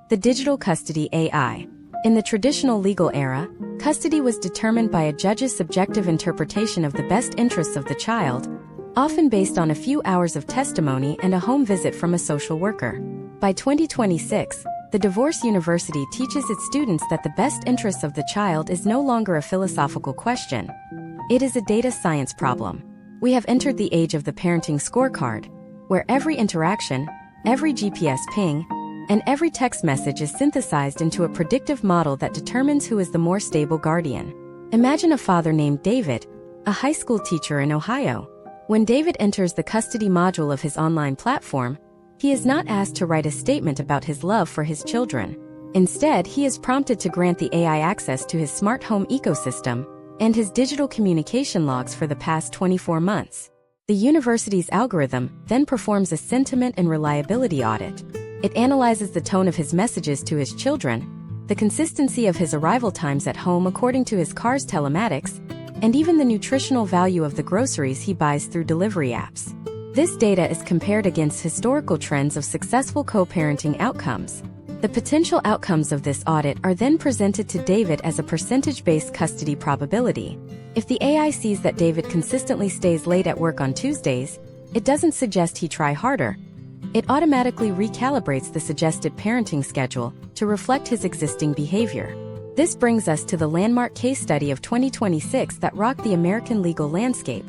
the digital custody AI. In the traditional legal era, custody was determined by a judge's subjective interpretation of the best interests of the child, often based on a few hours of testimony and a home visit from a social worker. By 2026, the divorce university teaches its students that the best interests of the child is no longer a philosophical question. It is a data science problem. We have entered the age of the parenting scorecard, where every interaction, every GPS ping, and every text message is synthesized into a predictive model that determines who is the more stable guardian. Imagine a father named David, a high school teacher in Ohio. When David enters the custody module of his online platform, he is not asked to write a statement about his love for his children. Instead, he is prompted to grant the AI access to his smart home ecosystem and his digital communication logs for the past 24 months. The university's algorithm then performs a sentiment and reliability audit. It analyzes the tone of his messages to his children, the consistency of his arrival times at home according to his car's telematics, and even the nutritional value of the groceries he buys through delivery apps. This data is compared against historical trends of successful co-parenting outcomes. The potential outcomes of this audit are then presented to David as a percentage-based custody probability. If the AI sees that David consistently stays late at work on Tuesdays, it doesn't suggest he try harder. It automatically recalibrates the suggested parenting schedule to reflect his existing behavior. This brings us to the landmark case study of 2026 that rocked the American legal landscape: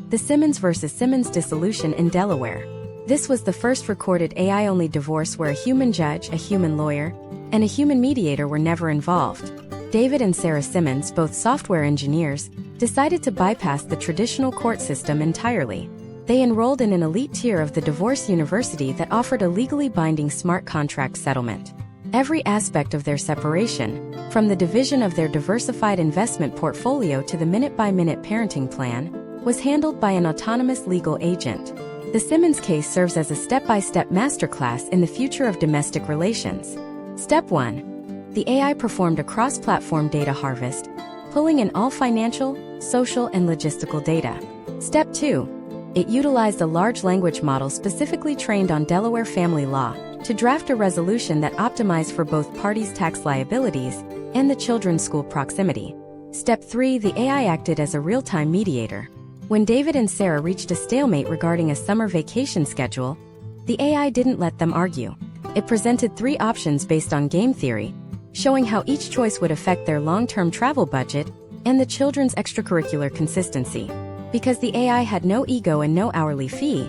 the Simmons versus Simmons dissolution in Delaware. This was the first recorded AI-only divorce where a human judge, a human lawyer, and a human mediator were never involved. David and Sarah Simmons, both software engineers, decided to bypass the traditional court system entirely. They enrolled in an elite tier of the divorce university that offered a legally binding smart contract settlement. Every aspect of their separation, from the division of their diversified investment portfolio to the minute-by-minute parenting plan, was handled by an autonomous legal agent. The Simmons case serves as a step-by-step masterclass in the future of domestic relations. Step 1. The AI performed a cross-platform data harvest, pulling in all financial, social, and logistical data. Step 2. It utilized a large language model specifically trained on Delaware family law to draft a resolution that optimized for both parties' tax liabilities and the children's school proximity. Step 3. The AI acted as a real-time mediator. When David and Sarah reached a stalemate regarding a summer vacation schedule, the AI didn't let them argue. It presented 3 options based on game theory, showing how each choice would affect their long-term travel budget and the children's extracurricular consistency. Because the AI had no ego and no hourly fee,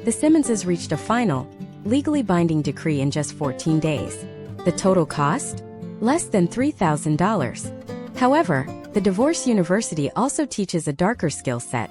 the Simmonses reached a final, legally binding decree in just 14 days. The total cost? Less than $3,000. However, the Divorce University also teaches a darker skill set: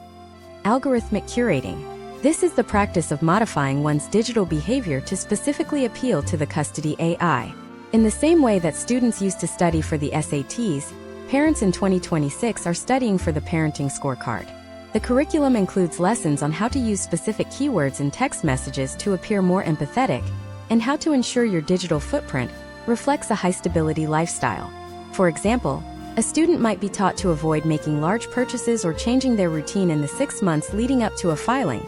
algorithmic curating. This is the practice of modifying one's digital behavior to specifically appeal to the custody AI. In the same way that students used to study for the SATs, parents in 2026 are studying for the parenting scorecard. The curriculum includes lessons on how to use specific keywords in text messages to appear more empathetic, and how to ensure your digital footprint reflects a high-stability lifestyle. For example, a student might be taught to avoid making large purchases or changing their routine in the 6 months leading up to a filing,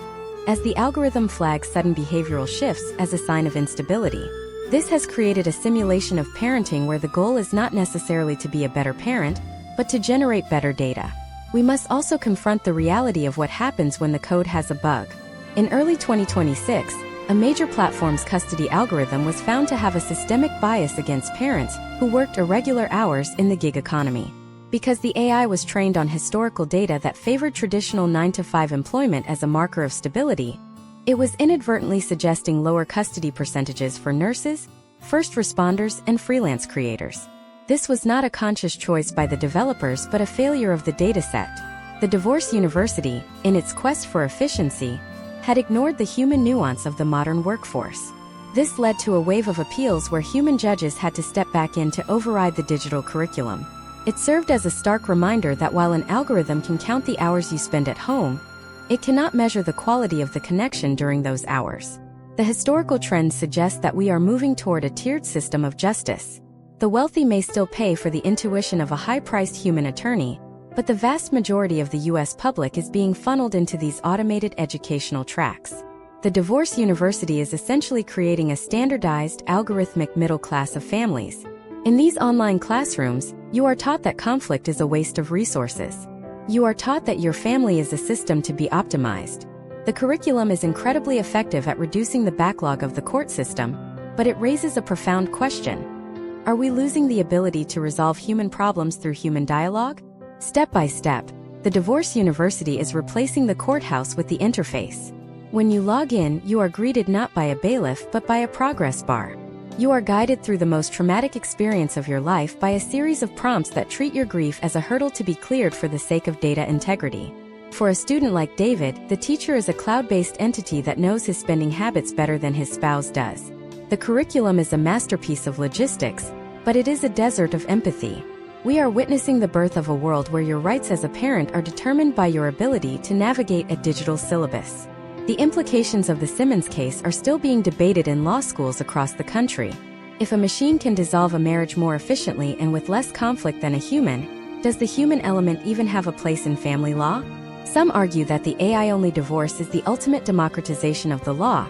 as the algorithm flags sudden behavioral shifts as a sign of instability. This has created a simulation of parenting where the goal is not necessarily to be a better parent, but to generate better data. We must also confront the reality of what happens when the code has a bug. In early 2026, a major platform's custody algorithm was found to have a systemic bias against parents who worked irregular hours in the gig economy. Because the AI was trained on historical data that favored traditional 9-to-5 employment as a marker of stability, it was inadvertently suggesting lower custody percentages for nurses, first responders, and freelance creators. This was not a conscious choice by the developers but a failure of the dataset. The Divorce University, in its quest for efficiency, had ignored the human nuance of the modern workforce. This led to a wave of appeals where human judges had to step back in to override the digital curriculum. It served as a stark reminder that while an algorithm can count the hours you spend at home, it cannot measure the quality of the connection during those hours. The historical trends suggest that we are moving toward a tiered system of justice. The wealthy may still pay for the intuition of a high-priced human attorney, but the vast majority of the U.S. public is being funneled into these automated educational tracks. The Divorce University is essentially creating a standardized, algorithmic middle class of families. In these online classrooms, you are taught that conflict is a waste of resources. You are taught that your family is a system to be optimized. The curriculum is incredibly effective at reducing the backlog of the court system, but it raises a profound question. Are we losing the ability to resolve human problems through human dialogue? Step by step, the Divorce University is replacing the courthouse with the interface. When you log in, you are greeted not by a bailiff but by a progress bar. You are guided through the most traumatic experience of your life by a series of prompts that treat your grief as a hurdle to be cleared for the sake of data integrity. For a student like David, the teacher is a cloud-based entity that knows his spending habits better than his spouse does. The curriculum is a masterpiece of logistics, but it is a desert of empathy. We are witnessing the birth of a world where your rights as a parent are determined by your ability to navigate a digital syllabus. The implications of the Simmons case are still being debated in law schools across the country. If a machine can dissolve a marriage more efficiently and with less conflict than a human, does the human element even have a place in family law? Some argue that the AI-only divorce is the ultimate democratization of the law,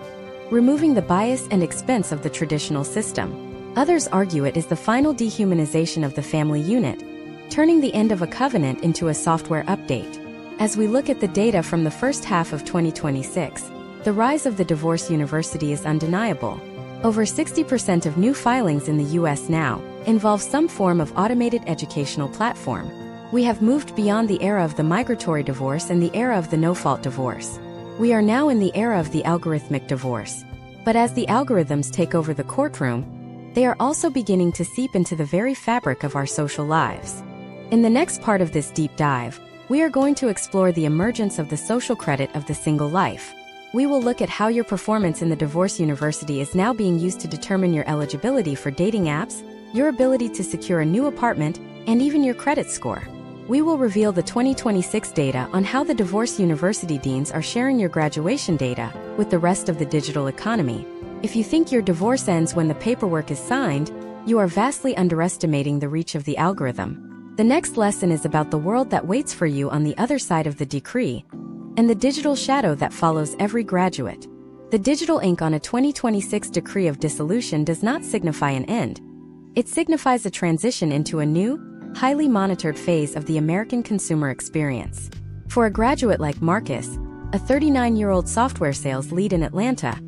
removing the bias and expense of the traditional system. Others argue it is the final dehumanization of the family unit, turning the end of a covenant into a software update. As we look at the data from the first half of 2026, the rise of the divorce university is undeniable. Over 60% of new filings in the US now involve some form of automated educational platform. We have moved beyond the era of the migratory divorce and the era of the no-fault divorce. We are now in the era of the algorithmic divorce. But as the algorithms take over the courtroom, they are also beginning to seep into the very fabric of our social lives. In the next part of this deep dive, we are going to explore the emergence of the social credit of the single life. We will look at how your performance in the divorce university is now being used to determine your eligibility for dating apps, your ability to secure a new apartment, and even your credit score. We will reveal the 2026 data on how the divorce university deans are sharing your graduation data with the rest of the digital economy. If you think your divorce ends when the paperwork is signed, you are vastly underestimating the reach of the algorithm. The next lesson is about the world that waits for you on the other side of the decree, and the digital shadow that follows every graduate. The digital ink on a 2026 decree of dissolution does not signify an end. It signifies a transition into a new, highly monitored phase of the American consumer experience. For a graduate like Marcus, a 39-year-old software sales lead in Atlanta,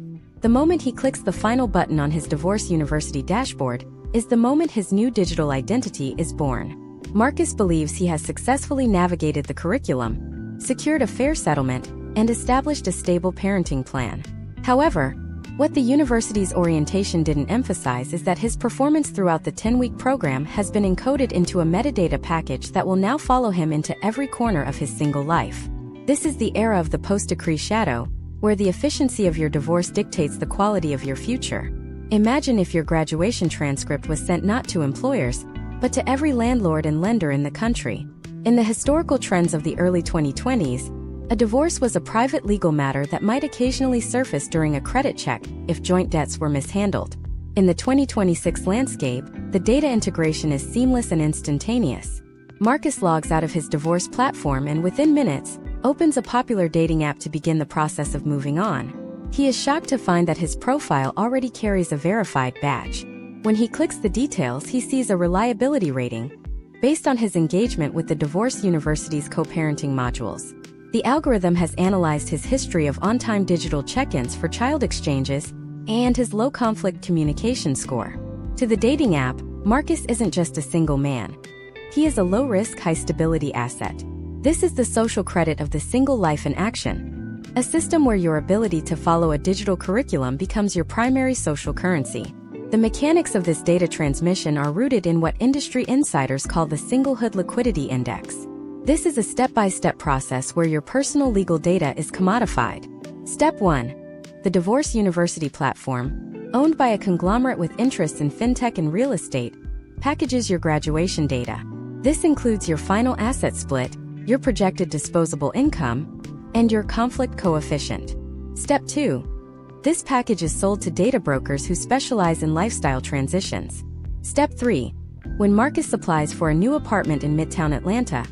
the moment he clicks the final button on his divorce university dashboard is the moment his new digital identity is born. Marcus believes he has successfully navigated the curriculum, secured a fair settlement, and established a stable parenting plan. However, what the university's orientation didn't emphasize is that his performance throughout the 10-week program has been encoded into a metadata package that will now follow him into every corner of his single life. This is the era of the post-decree shadow, where the efficiency of your divorce dictates the quality of your future. Imagine if your graduation transcript was sent not to employers, but to every landlord and lender in the country. In the historical trends of the early 2020s, a divorce was a private legal matter that might occasionally surface during a credit check if joint debts were mishandled. In the 2026 landscape, the data integration is seamless and instantaneous. Marcus logs out of his divorce platform and within minutes, opens a popular dating app to begin the process of moving on. He is shocked to find that his profile already carries a verified badge. When he clicks the details, he sees a reliability rating based on his engagement with the divorce university's co-parenting modules. The algorithm has analyzed his history of on-time digital check-ins for child exchanges and his low-conflict communication score. To the dating app, Marcus isn't just a single man. He is a low-risk, high-stability asset. This is the social credit of the single life in action, a system where your ability to follow a digital curriculum becomes your primary social currency. The mechanics of this data transmission are rooted in what industry insiders call the Singlehood Liquidity Index. This is a step-by-step process where your personal legal data is commodified. Step 1. The Divorce University platform, owned by a conglomerate with interests in fintech and real estate, packages your graduation data. This includes your final asset split, your projected disposable income, and your conflict coefficient. Step 2. This package is sold to data brokers who specialize in lifestyle transitions. Step 3. When Marcus applies for a new apartment in Midtown Atlanta,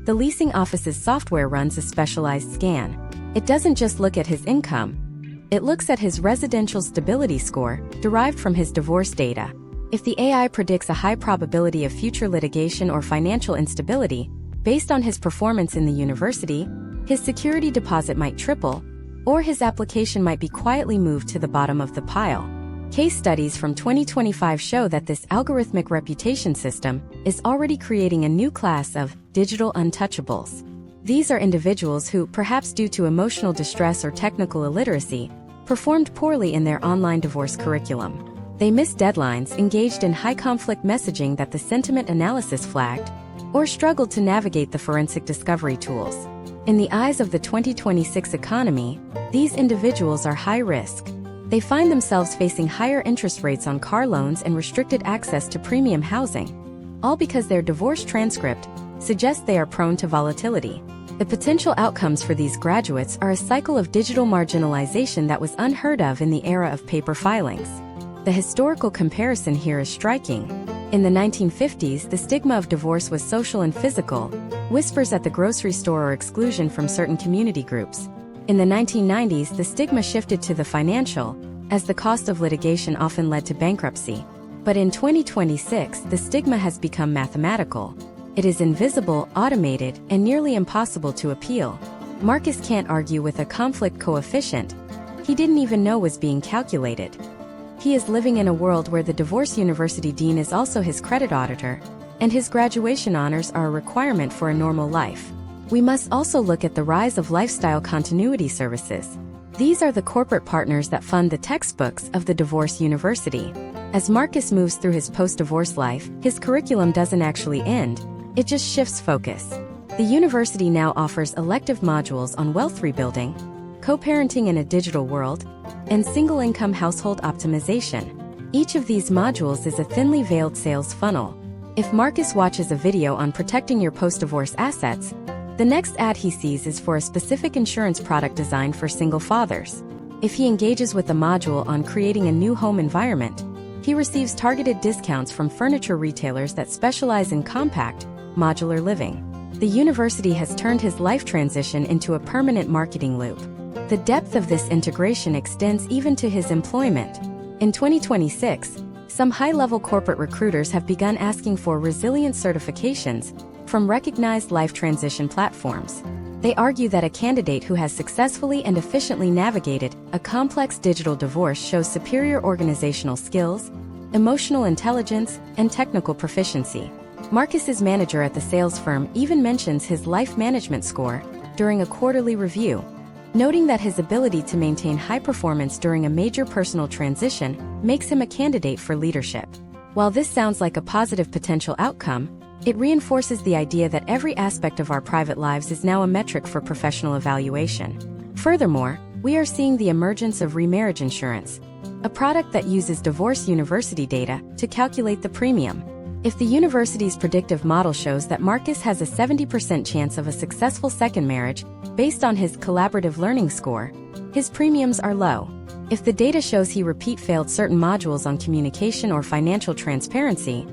the leasing office's software runs a specialized scan. It doesn't just look at his income, it looks at his residential stability score, derived from his divorce data. If the AI predicts a high probability of future litigation or financial instability, based on his performance in the university, his security deposit might triple, or his application might be quietly moved to the bottom of the pile. Case studies from 2025 show that this algorithmic reputation system is already creating a new class of digital untouchables. These are individuals who, perhaps due to emotional distress or technical illiteracy, performed poorly in their online divorce curriculum. They missed deadlines, engaged in high-conflict messaging that the sentiment analysis flagged, or struggled to navigate the forensic discovery tools. In the eyes of the 2026 economy, these individuals are high risk. They find themselves facing higher interest rates on car loans and restricted access to premium housing, all because their divorce transcript suggests they are prone to volatility. The potential outcomes for these graduates are a cycle of digital marginalization that was unheard of in the era of paper filings. The historical comparison here is striking. In the 1950s, the stigma of divorce was social and physical, whispers at the grocery store or exclusion from certain community groups. In the 1990s, the stigma shifted to the financial, as the cost of litigation often led to bankruptcy. But in 2026, the stigma has become mathematical. It is invisible, automated, and nearly impossible to appeal. Marcus can't argue with a conflict coefficient he didn't even know was being calculated. He is living in a world where the divorce university dean is also his credit auditor, and his graduation honors are a requirement for a normal life. We must also look at the rise of lifestyle continuity services. These are the corporate partners that fund the textbooks of the divorce university. As Marcus moves through his post-divorce life, his curriculum doesn't actually end, it just shifts focus. The university now offers elective modules on wealth rebuilding, co-parenting in a digital world, and single-income household optimization. Each of these modules is a thinly veiled sales funnel. If Marcus watches a video on protecting your post-divorce assets, the next ad he sees is for a specific insurance product designed for single fathers. If he engages with a module on creating a new home environment, he receives targeted discounts from furniture retailers that specialize in compact, modular living. The university has turned his life transition into a permanent marketing loop. The depth of this integration extends even to his employment. In 2026, some high-level corporate recruiters have begun asking for resilient certifications from recognized life transition platforms. They argue that a candidate who has successfully and efficiently navigated a complex digital divorce shows superior organizational skills, emotional intelligence, and technical proficiency. Marcus's manager at the sales firm even mentions his life management score during a quarterly review, noting that his ability to maintain high performance during a major personal transition makes him a candidate for leadership. While this sounds like a positive potential outcome, it reinforces the idea that every aspect of our private lives is now a metric for professional evaluation. Furthermore, we are seeing the emergence of remarriage insurance, a product that uses divorce university data to calculate the premium. If the university's predictive model shows that Marcus has a 70% chance of a successful second marriage based on his collaborative learning score, his premiums are low. If the data shows he failed certain modules on communication or financial transparency,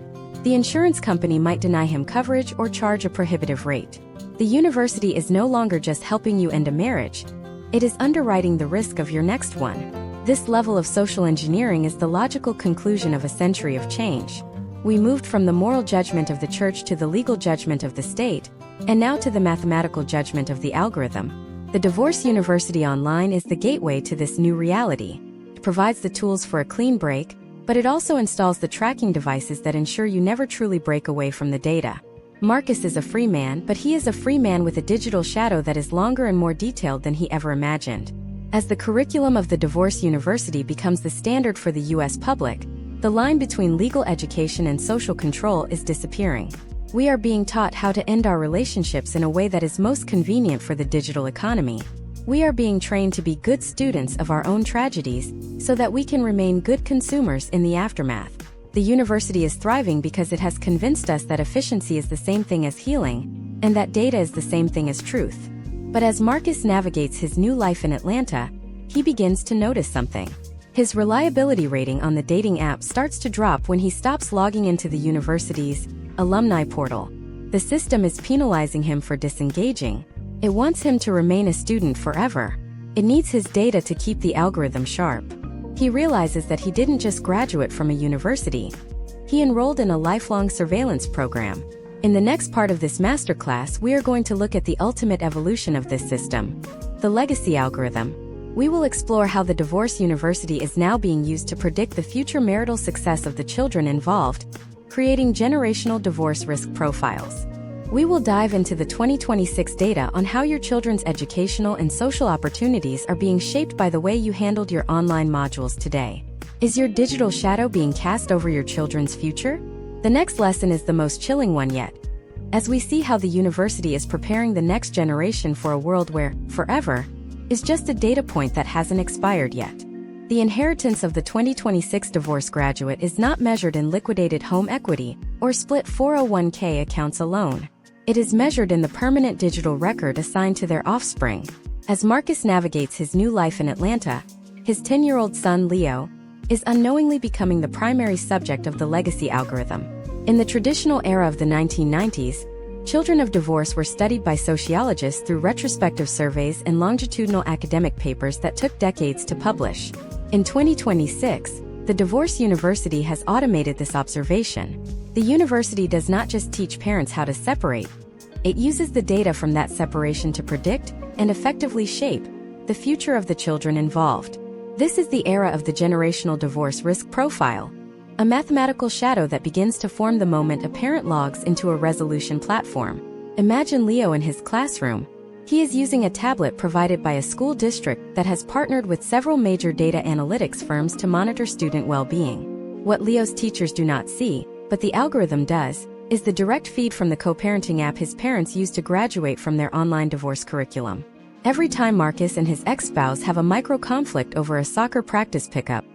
the insurance company might deny him coverage or charge a prohibitive rate. The university is no longer just helping you end a marriage, it is underwriting the risk of your next one. This level of social engineering is the logical conclusion of a century of change. We moved from the moral judgment of the church to the legal judgment of the state, and now to the mathematical judgment of the algorithm. The Divorce University Online is the gateway to this new reality. It provides the tools for a clean break, but it also installs the tracking devices that ensure you never truly break away from the data. Marcus is a free man, but he is a free man with a digital shadow that is longer and more detailed than he ever imagined. As the curriculum of the Divorce University becomes the standard for the U.S. public, the line between legal education and social control is disappearing. We are being taught how to end our relationships in a way that is most convenient for the digital economy. We are being trained to be good students of our own tragedies, so that we can remain good consumers in the aftermath. The university is thriving because it has convinced us that efficiency is the same thing as healing, and that data is the same thing as truth. But as Marcus navigates his new life in Atlanta, he begins to notice something. His reliability rating on the dating app starts to drop when he stops logging into the university's alumni portal. The system is penalizing him for disengaging. It wants him to remain a student forever. It needs his data to keep the algorithm sharp. He realizes that he didn't just graduate from a university. He enrolled in a lifelong surveillance program. In the next part of this masterclass, we are going to look at the ultimate evolution of this system, the legacy algorithm. We will explore how the Divorce University is now being used to predict the future marital success of the children involved, creating generational divorce risk profiles. We will dive into the 2026 data on how your children's educational and social opportunities are being shaped by the way you handled your online modules today. Is your digital shadow being cast over your children's future? The next lesson is the most chilling one yet. as we see how the university is preparing the next generation for a world where forever is just a data point that hasn't expired yet. The inheritance of the 2026 divorce graduate is not measured in liquidated home equity or split 401k accounts alone. It is measured in the permanent digital record assigned to their offspring. As Marcus navigates his new life in Atlanta, his 10-year-old son Leo is unknowingly becoming the primary subject of the legacy algorithm. In the traditional era of the 1990s, children of divorce were studied by sociologists through retrospective surveys and longitudinal academic papers that took decades to publish. In 2026, the Divorce University has automated this observation. The university does not just teach parents how to separate, it uses the data from that separation to predict and effectively shape the future of the children involved. This is the era of the generational divorce risk profile, a mathematical shadow that begins to form the moment a parent logs into a resolution platform. Imagine Leo in his classroom. He is using a tablet provided by a school district that has partnered with several major data analytics firms to monitor student well-being. What Leo's teachers do not see, but the algorithm does, is the direct feed from the co-parenting app his parents use to graduate from their online divorce curriculum. Every time Marcus and his ex-spouse have a micro-conflict over a soccer practice pickup,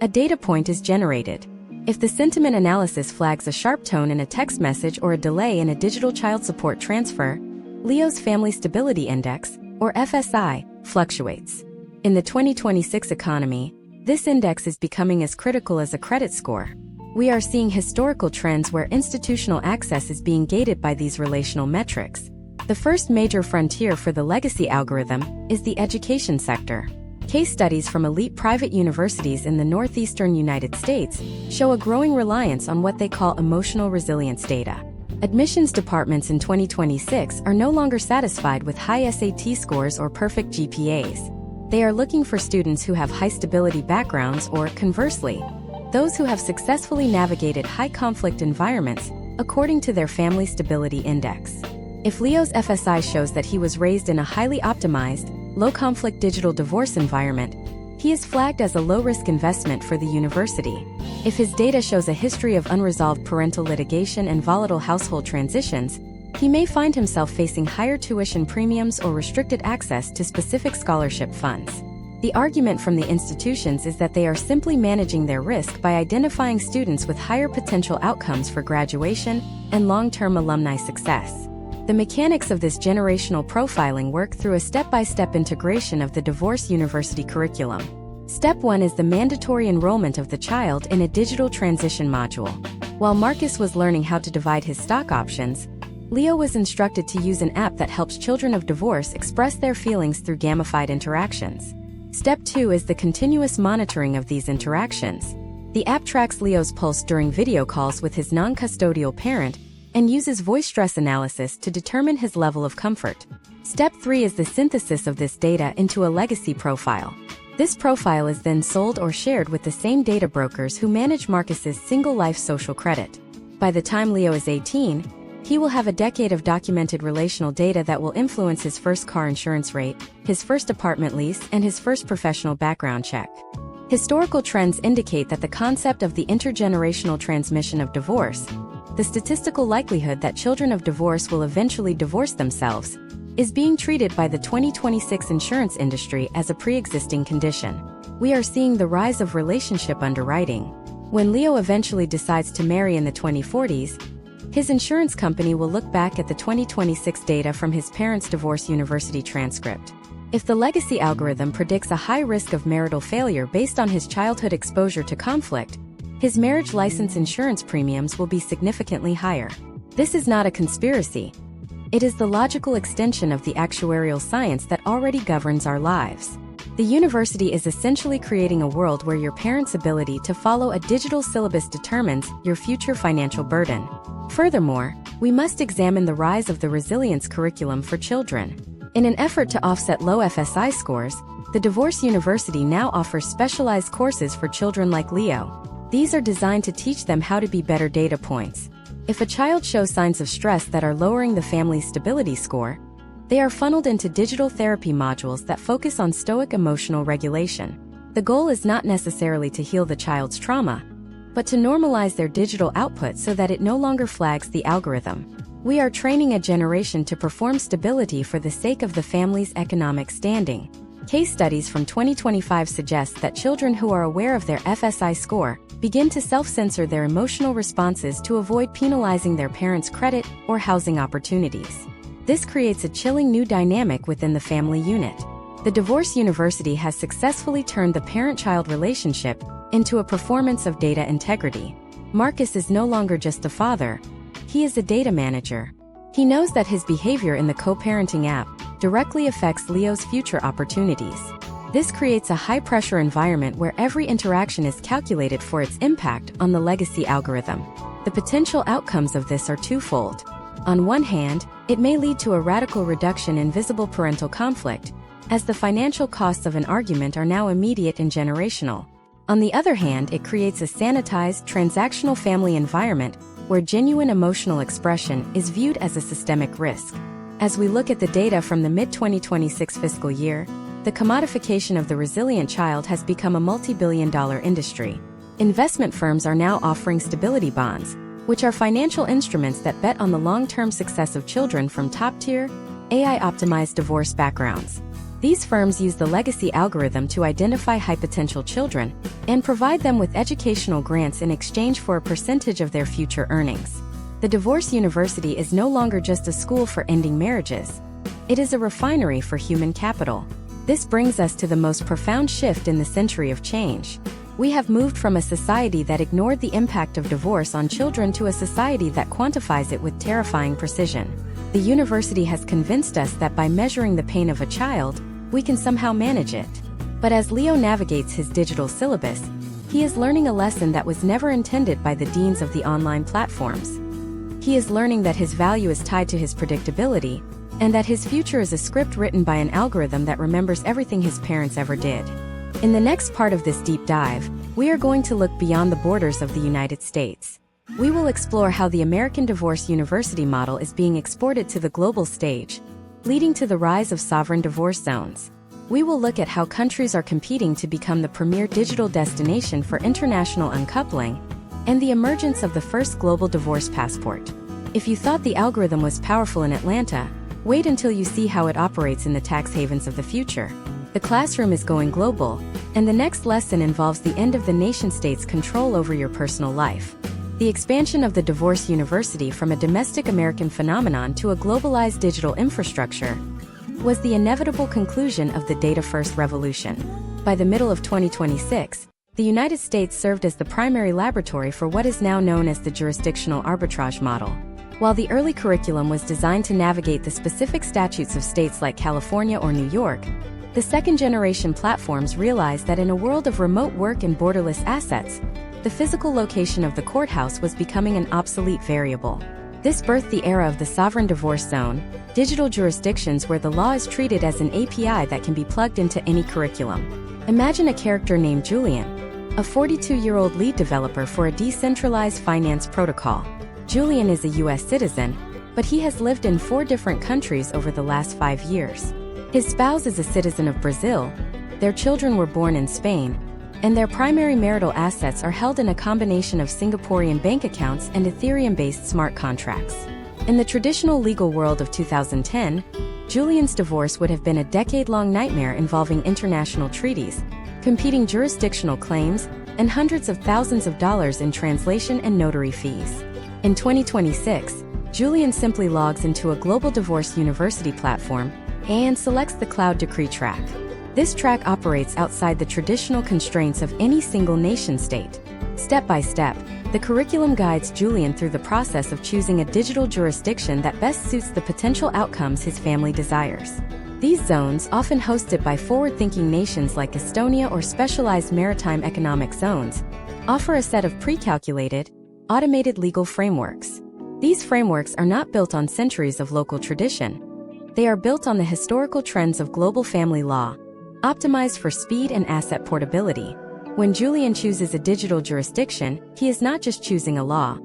a data point is generated. If the sentiment analysis flags a sharp tone in a text message or a delay in a digital child support transfer, Leo's Family Stability Index, or FSI, fluctuates. In the 2026 economy, this index is becoming as critical as a credit score. We are seeing historical trends where institutional access is being gated by these relational metrics. The first major frontier for the legacy algorithm is the education sector. Case studies from elite private universities in the northeastern United States show a growing reliance on what they call emotional resilience data. Admissions departments in 2026 are no longer satisfied with high SAT scores or perfect GPAs. They are looking for students who have high stability backgrounds or, conversely, those who have successfully navigated high-conflict environments according to their Family Stability Index. If Leo's FSI shows that he was raised in a highly optimized, low-conflict digital divorce environment, he is flagged as a low-risk investment for the university. If his data shows a history of unresolved parental litigation and volatile household transitions, he may find himself facing higher tuition premiums or restricted access to specific scholarship funds. The argument from the institutions is that they are simply managing their risk by identifying students with higher potential outcomes for graduation and long-term alumni success. The mechanics of this generational profiling work through a step-by-step integration of the Divorce University curriculum. Step 1 is the mandatory enrollment of the child in a digital transition module. While Marcus was learning how to divide his stock options, Leo was instructed to use an app that helps children of divorce express their feelings through gamified interactions. Step 2 is the continuous monitoring of these interactions. The app tracks Leo's pulse during video calls with his non-custodial parent and uses voice stress analysis to determine his level of comfort. Step 3 is the synthesis of this data into a legacy profile. This profile is then sold or shared with the same data brokers who manage Marcus's single-life social credit. By the time Leo is 18, he will have a decade of documented relational data that will influence his first car insurance rate, his first apartment lease, and his first professional background check. Historical trends indicate that the concept of the intergenerational transmission of divorce, the statistical likelihood that children of divorce will eventually divorce themselves, is being treated by the 2026 insurance industry as a pre-existing condition. We are seeing the rise of relationship underwriting. When Leo eventually decides to marry in the 2040s, his insurance company will look back at the 2026 data from his parents' Divorce University transcript. If the legacy algorithm predicts a high risk of marital failure based on his childhood exposure to conflict, his marriage license insurance premiums will be significantly higher. This is not a conspiracy. It is the logical extension of the actuarial science that already governs our lives. The university is essentially creating a world where your parents' ability to follow a digital syllabus determines your future financial burden. Furthermore, we must examine the rise of the resilience curriculum for children. In an effort to offset low FSI scores, the Divorce University now offers specialized courses for children like Leo. These are designed to teach them how to be better data points. If a child shows signs of stress that are lowering the family's stability score, they are funneled into digital therapy modules that focus on stoic emotional regulation. The goal is not necessarily to heal the child's trauma, but to normalize their digital output so that it no longer flags the algorithm. We are training a generation to perform stability for the sake of the family's economic standing. Case studies from 2025 suggest that children who are aware of their FSI score begin to self-censor their emotional responses to avoid penalizing their parents' credit or housing opportunities. This creates a chilling new dynamic within the family unit. The Divorce University has successfully turned the parent-child relationship into a performance of data integrity. Marcus is no longer just a father. He is a data manager. He knows that his behavior in the co-parenting app directly affects Leo's future opportunities. This creates a high-pressure environment where every interaction is calculated for its impact on the legacy algorithm. The potential outcomes of this are twofold. On one hand, it may lead to a radical reduction in visible parental conflict, as the financial costs of an argument are now immediate and generational. On the other hand, it creates a sanitized, transactional family environment where genuine emotional expression is viewed as a systemic risk. As we look at the data from the mid-2026 fiscal year, the commodification of the resilient child has become a multi-billion-dollar industry. Investment firms are now offering stability bonds, which are financial instruments that bet on the long-term success of children from top-tier, AI-optimized divorce backgrounds. These firms use the legacy algorithm to identify high-potential children and provide them with educational grants in exchange for a percentage of their future earnings. The Divorce University is no longer just a school for ending marriages. It is a refinery for human capital. This brings us to the most profound shift in the century of change. We have moved from a society that ignored the impact of divorce on children to a society that quantifies it with terrifying precision. The university has convinced us that by measuring the pain of a child, we can somehow manage it. But as Leo navigates his digital syllabus, he is learning a lesson that was never intended by the deans of the online platforms. He is learning that his value is tied to his predictability, and that his future is a script written by an algorithm that remembers everything his parents ever did. In the next part of this deep dive, we are going to look beyond the borders of the United States. We will explore how the American Divorce University model is being exported to the global stage, leading to the rise of sovereign divorce zones. We will look at how countries are competing to become the premier digital destination for international uncoupling, and the emergence of the first global divorce passport. If you thought the algorithm was powerful in Atlanta, wait until you see how it operates in the tax havens of the future. The classroom is going global, and the next lesson involves the end of the nation-state's control over your personal life. The expansion of the Divorce University from a domestic American phenomenon to a globalized digital infrastructure was the inevitable conclusion of the data-first revolution. By the middle of 2026, the United States served as the primary laboratory for what is now known as the jurisdictional arbitrage model. While the early curriculum was designed to navigate the specific statutes of states like California or New York, the second-generation platforms realized that in a world of remote work and borderless assets, the physical location of the courthouse was becoming an obsolete variable. This birthed the era of the sovereign divorce zone, digital jurisdictions where the law is treated as an API that can be plugged into any curriculum. Imagine a character named Julian, a 42-year-old lead developer for a decentralized finance protocol. Julian is a U.S. citizen, but he has lived in 4 different countries over the last 5 years. His spouse is a citizen of Brazil, their children were born in Spain, and their primary marital assets are held in a combination of Singaporean bank accounts and Ethereum-based smart contracts. In the traditional legal world of 2010, Julian's divorce would have been a decade-long nightmare involving international treaties, competing jurisdictional claims, and hundreds of thousands of dollars in translation and notary fees. In 2026, Julian simply logs into a global divorce university platform and selects the cloud decree track. This track operates outside the traditional constraints of any single nation-state. Step by step, the curriculum guides Julian through the process of choosing a digital jurisdiction that best suits the potential outcomes his family desires. These zones, often hosted by forward-thinking nations like Estonia or specialized maritime economic zones, offer a set of pre-calculated, automated legal frameworks. These frameworks are not built on centuries of local tradition. They are built on the historical trends of global family law, optimized for speed and asset portability. When Julian chooses a digital jurisdiction, he is not just choosing a law.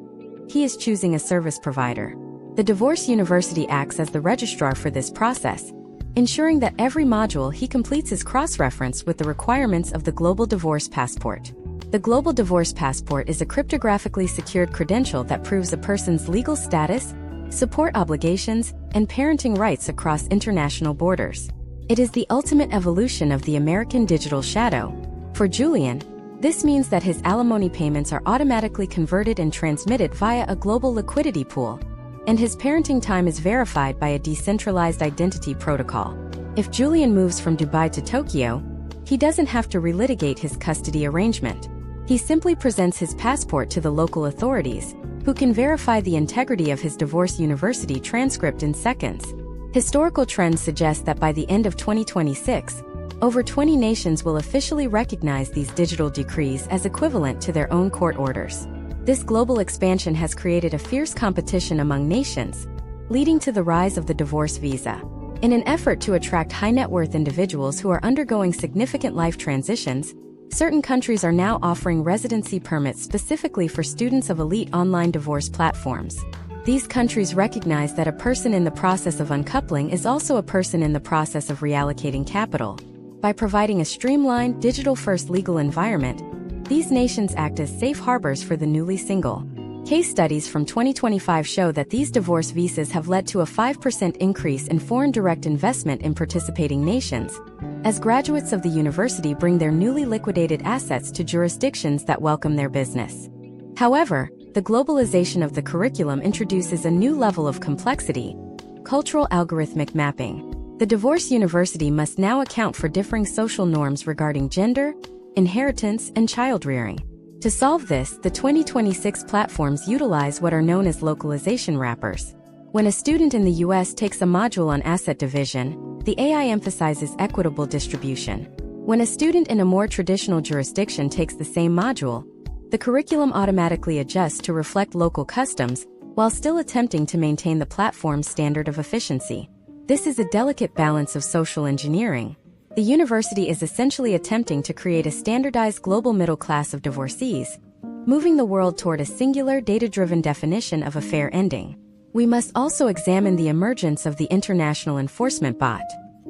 He is choosing a service provider. The Divorce University acts as the registrar for this process, ensuring that every module he completes is cross-referenced with the requirements of the Global Divorce Passport. The Global Divorce Passport is a cryptographically secured credential that proves a person's legal status, support obligations, and parenting rights across international borders. It is the ultimate evolution of the American digital shadow. For Julian, this means that his alimony payments are automatically converted and transmitted via a global liquidity pool, and his parenting time is verified by a decentralized identity protocol. If Julian moves from Dubai to Tokyo, he doesn't have to relitigate his custody arrangement. He simply presents his passport to the local authorities, who can verify the integrity of his divorce university transcript in seconds. Historical trends suggest that by the end of 2026, over 20 nations will officially recognize these digital decrees as equivalent to their own court orders. This global expansion has created a fierce competition among nations, leading to the rise of the divorce visa. In an effort to attract high-net-worth individuals who are undergoing significant life transitions, certain countries are now offering residency permits specifically for students of elite online divorce platforms. These countries recognize that a person in the process of uncoupling is also a person in the process of reallocating capital. By providing a streamlined, digital-first legal environment, these nations act as safe harbors for the newly single. Case studies from 2025 show that these divorce visas have led to a 5% increase in foreign direct investment in participating nations, as graduates of the university bring their newly liquidated assets to jurisdictions that welcome their business. However, the globalization of the curriculum introduces a new level of complexity: cultural algorithmic mapping. The divorce university must now account for differing social norms regarding gender, inheritance, and child-rearing. To solve this, the 2026 platforms utilize what are known as localization wrappers. When a student in the US takes a module on asset division, the AI emphasizes equitable distribution. When a student in a more traditional jurisdiction takes the same module, the curriculum automatically adjusts to reflect local customs while still attempting to maintain the platform's standard of efficiency. This is a delicate balance of social engineering. The university is essentially attempting to create a standardized global middle class of divorcees, moving the world toward a singular, data-driven definition of a fair ending. We must also examine the emergence of the international enforcement bot.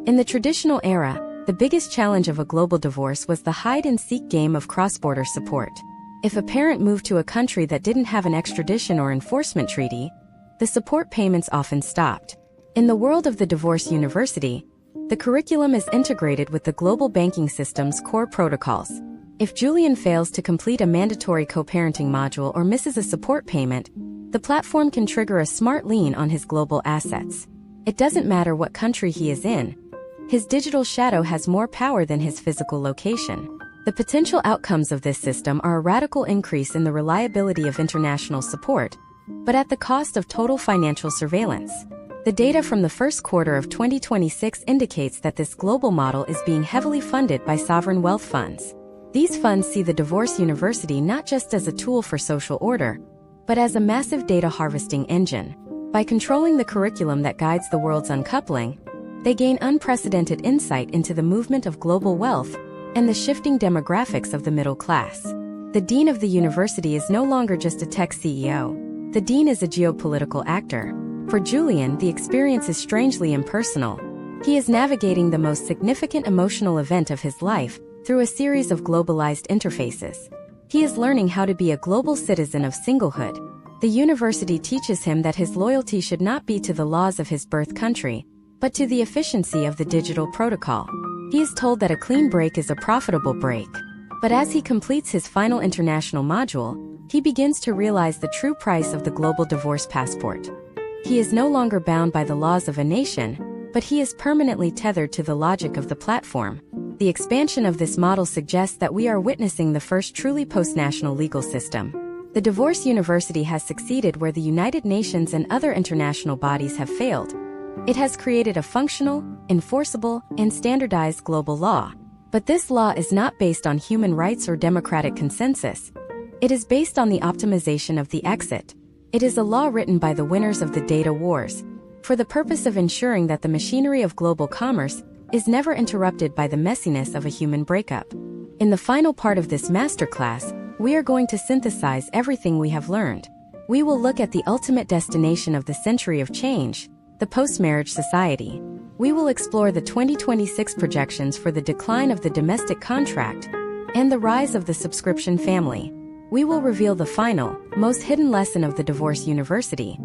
In the traditional era, the biggest challenge of a global divorce was the hide-and-seek game of cross-border support. If a parent moved to a country that didn't have an extradition or enforcement treaty, the support payments often stopped. In the world of the divorce university, the curriculum is integrated with the global banking system's core protocols. If Julian fails to complete a mandatory co-parenting module or misses a support payment, the platform can trigger a smart lien on his global assets. It doesn't matter what country he is in. His digital shadow has more power than his physical location. The potential outcomes of this system are a radical increase in the reliability of international support, but at the cost of total financial surveillance. The data from the first quarter of 2026 indicates that this global model is being heavily funded by sovereign wealth funds. These funds see the divorce university not just as a tool for social order, but as a massive data harvesting engine. By controlling the curriculum that guides the world's uncoupling, they gain unprecedented insight into the movement of global wealth and the shifting demographics of the middle class. The dean of the university is no longer just a tech CEO. The dean is a geopolitical actor. For Julian, the experience is strangely impersonal. He is navigating the most significant emotional event of his life through a series of globalized interfaces. He is learning how to be a global citizen of singlehood. The university teaches him that his loyalty should not be to the laws of his birth country, but to the efficiency of the digital protocol. He is told that a clean break is a profitable break. But as he completes his final international module, he begins to realize the true price of the global divorce passport. He is no longer bound by the laws of a nation, but he is permanently tethered to the logic of the platform. The expansion of this model suggests that we are witnessing the first truly post-national legal system. The divorce university has succeeded where the United Nations and other international bodies have failed. It has created a functional, enforceable, and standardized global law. But this law is not based on human rights or democratic consensus. It is based on the optimization of the exit. It is a law written by the winners of the data wars, for the purpose of ensuring that the machinery of global commerce is never interrupted by the messiness of a human breakup. In the final part of this masterclass, we are going to synthesize everything we have learned. We will look at the ultimate destination of the century of change, the post-marriage society. We will explore the 2026 projections for the decline of the domestic contract and the rise of the subscription family. We will reveal the final, most hidden lesson of the divorce university.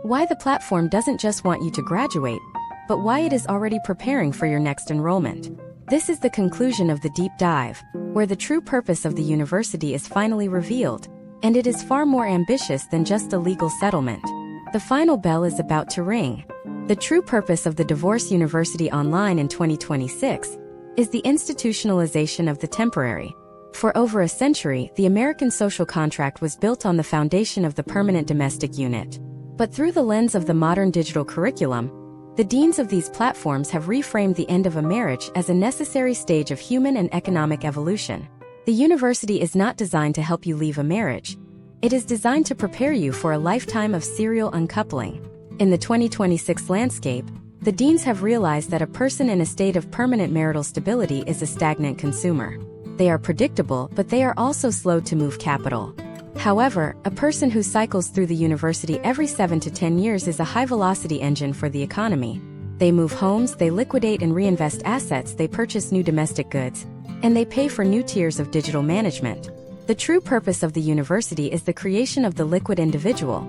Why the platform doesn't just want you to graduate, but why it is already preparing for your next enrollment. This is the conclusion of the deep dive, where the true purpose of the university is finally revealed, and it is far more ambitious than just a legal settlement. The final bell is about to ring. The true purpose of the Divorce University Online in 2026 is the institutionalization of the temporary. For over a century, the American social contract was built on the foundation of the permanent domestic unit. But through the lens of the modern digital curriculum, the deans of these platforms have reframed the end of a marriage as a necessary stage of human and economic evolution. The university is not designed to help you leave a marriage. It is designed to prepare you for a lifetime of serial uncoupling. In the 2026 landscape, the deans have realized that a person in a state of permanent marital stability is a stagnant consumer. They are predictable, but they are also slow to move capital. However, a person who cycles through the university every 7 to 10 years is a high-velocity engine for the economy. They move homes, they liquidate and reinvest assets, they purchase new domestic goods, and they pay for new tiers of digital management. The true purpose of the university is the creation of the liquid individual,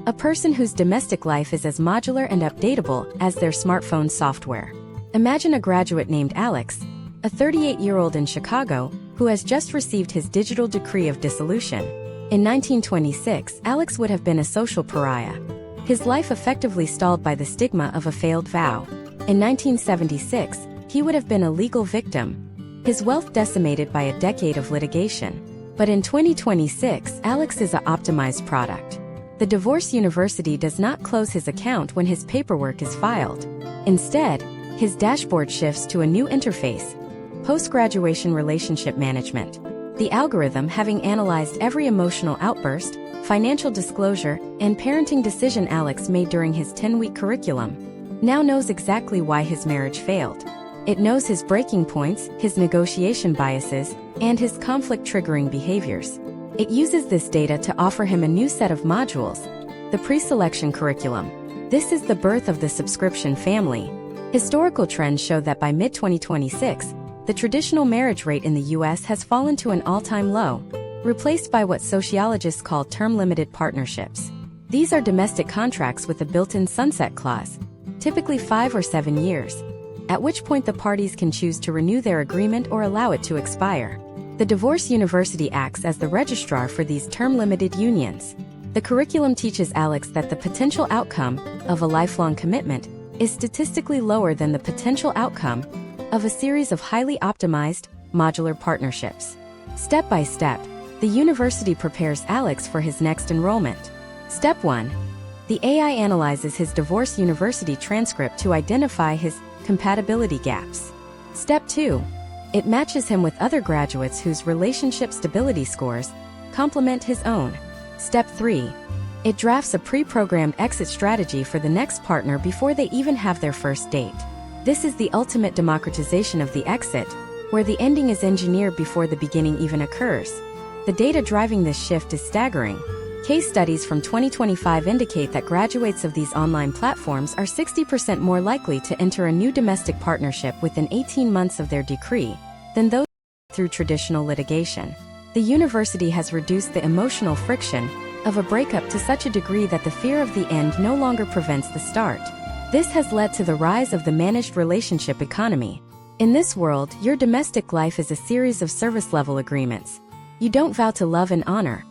a person whose domestic life is as modular and updatable as their smartphone software. Imagine a graduate named Alex, a 38-year-old in Chicago, who has just received his digital decree of dissolution. In 1926, Alex would have been a social pariah, his life effectively stalled by the stigma of a failed vow. In 1976, he would have been a legal victim, his wealth decimated by a decade of litigation. But in 2026, Alex is an optimized product. The Divorce University does not close his account when his paperwork is filed. Instead, his dashboard shifts to a new interface: post-graduation relationship management. The algorithm, having analyzed every emotional outburst, financial disclosure, and parenting decision Alex made during his 10-week curriculum, now knows exactly why his marriage failed. It knows his breaking points, his negotiation biases, and his conflict-triggering behaviors. It uses this data to offer him a new set of modules, the pre-selection curriculum. This is the birth of the subscription family. Historical trends show that by mid-2026, the traditional marriage rate in the U.S. has fallen to an all-time low, replaced by what sociologists call term-limited partnerships. These are domestic contracts with a built-in sunset clause, typically 5 or 7 years, at which point the parties can choose to renew their agreement or allow it to expire. The Divorce University acts as the registrar for these term-limited unions. The curriculum teaches Alex that the potential outcome of a lifelong commitment is statistically lower than the potential outcome of a series of highly optimized, modular partnerships. Step by step, the university prepares Alex for his next enrollment. Step 1. The AI analyzes his Divorce University transcript to identify his compatibility gaps. Step 2. It matches him with other graduates whose relationship stability scores complement his own. Step 3. It drafts a pre-programmed exit strategy for the next partner before they even have their first date. This is the ultimate democratization of the exit, where the ending is engineered before the beginning even occurs. The data driving this shift is staggering. Case studies from 2025 indicate that graduates of these online platforms are 60% more likely to enter a new domestic partnership within 18 months of their decree than those through traditional litigation. The university has reduced the emotional friction of a breakup to such a degree that the fear of the end no longer prevents the start. This has led to the rise of the managed relationship economy. In this world, your domestic life is a series of service-level agreements. You don't vow to love and honor.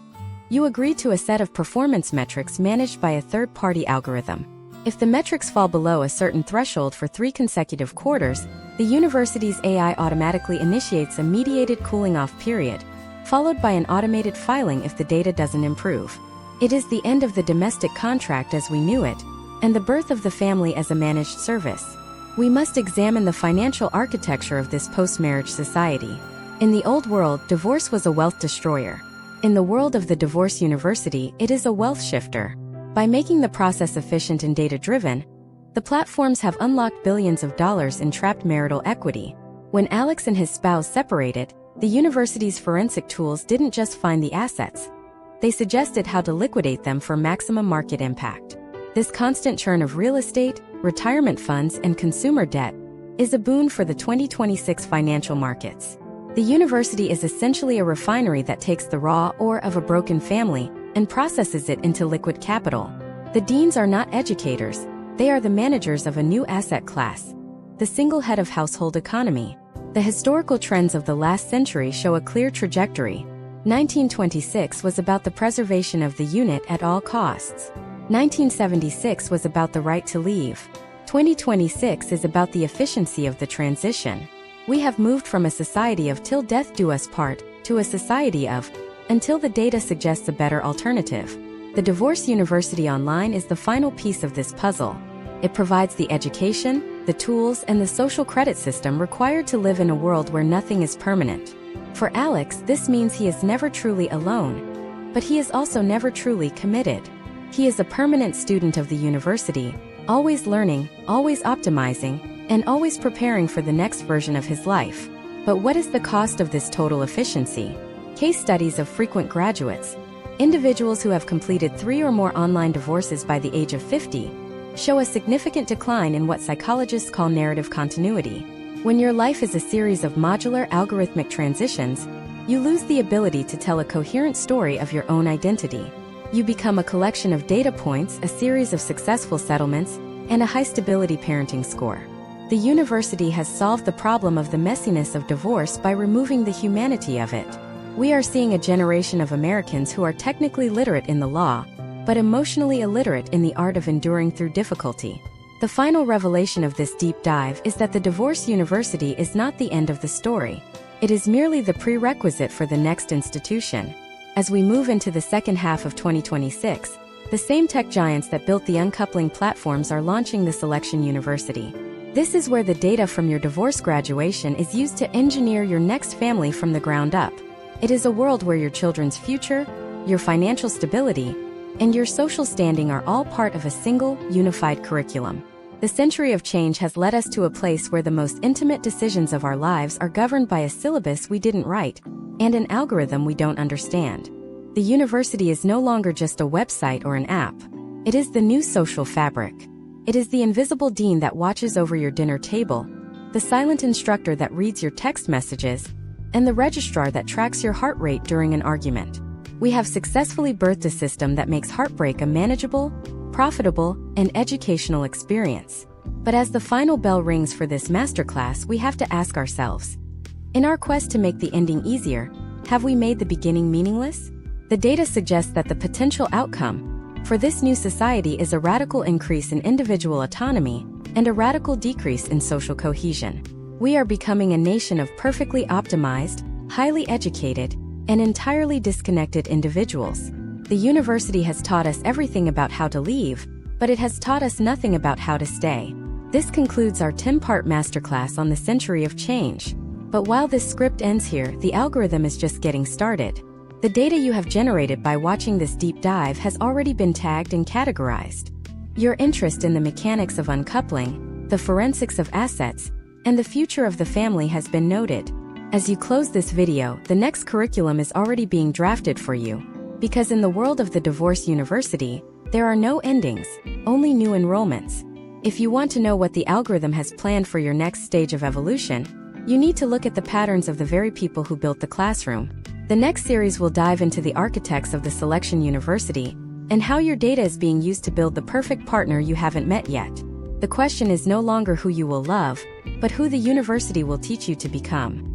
You agree to a set of performance metrics managed by a third-party algorithm. If the metrics fall below a certain threshold for 3 consecutive quarters, the university's AI automatically initiates a mediated cooling-off period, followed by an automated filing if the data doesn't improve. It is the end of the domestic contract as we knew it, and the birth of the family as a managed service. We must examine the financial architecture of this post-marriage society. In the old world, divorce was a wealth destroyer. In the world of the Divorce University, it is a wealth shifter. By making the process efficient and data-driven, the platforms have unlocked billions of dollars in trapped marital equity. When Alex and his spouse separated, the university's forensic tools didn't just find the assets. They suggested how to liquidate them for maximum market impact. This constant churn of real estate, retirement funds, and consumer debt is a boon for the 2026 financial markets. The university is essentially a refinery that takes the raw ore of a broken family and processes it into liquid capital. The deans are not educators, they are the managers of a new asset class, the single head of household economy. The historical trends of the last century show a clear trajectory. 1926 was about the preservation of the unit at all costs. 1976 was about the right to leave. 2026 is about the efficiency of the transition. We have moved from a society of till death do us part to a society of until the data suggests a better alternative. The Divorce University Online is the final piece of this puzzle. It provides the education, the tools, and the social credit system required to live in a world where nothing is permanent. For Alex, this means he is never truly alone. But he is also never truly committed. He is a permanent student of the university, always learning, always optimizing, and always preparing for the next version of his life. But what is the cost of this total efficiency? Case studies of frequent graduates, individuals who have completed 3 or more online divorces by the age of 50, show a significant decline in what psychologists call narrative continuity. When your life is a series of modular algorithmic transitions, you lose the ability to tell a coherent story of your own identity. You become a collection of data points, a series of successful settlements, and a high-stability parenting score. The university has solved the problem of the messiness of divorce by removing the humanity of it. We are seeing a generation of Americans who are technically literate in the law, but emotionally illiterate in the art of enduring through difficulty. The final revelation of this deep dive is that the Divorce University is not the end of the story. It is merely the prerequisite for the next institution. As we move into the second half of 2026, the same tech giants that built the uncoupling platforms are launching the Selection University. This is where the data from your divorce graduation is used to engineer your next family from the ground up. It is a world where your children's future, your financial stability, and your social standing are all part of a single, unified curriculum. The century of change has led us to a place where the most intimate decisions of our lives are governed by a syllabus we didn't write, and an algorithm we don't understand. The university is no longer just a website or an app. It is the new social fabric. It is the invisible dean that watches over your dinner table, the silent instructor that reads your text messages, and the registrar that tracks your heart rate during an argument. We have successfully birthed a system that makes heartbreak a manageable, profitable, and educational experience. But as the final bell rings for this masterclass, we have to ask ourselves, in our quest to make the ending easier, have we made the beginning meaningless? The data suggests that the potential outcome for this new society is a radical increase in individual autonomy and a radical decrease in social cohesion. We are becoming a nation of perfectly optimized, highly educated, and entirely disconnected individuals. The university has taught us everything about how to leave, but it has taught us nothing about how to stay. This concludes our 10-part masterclass on the century of change. But while this script ends here, the algorithm is just getting started. The data you have generated by watching this deep dive has already been tagged and categorized. Your interest in the mechanics of uncoupling, the forensics of assets, and the future of the family has been noted. As you close this video, the next curriculum is already being drafted for you. Because in the world of the Divorce University, there are no endings, only new enrollments. If you want to know what the algorithm has planned for your next stage of evolution, you need to look at the patterns of the very people who built the classroom. The next series will dive into the architects of the Selection University and how your data is being used to build the perfect partner you haven't met yet. The question is no longer who you will love, but who the university will teach you to become.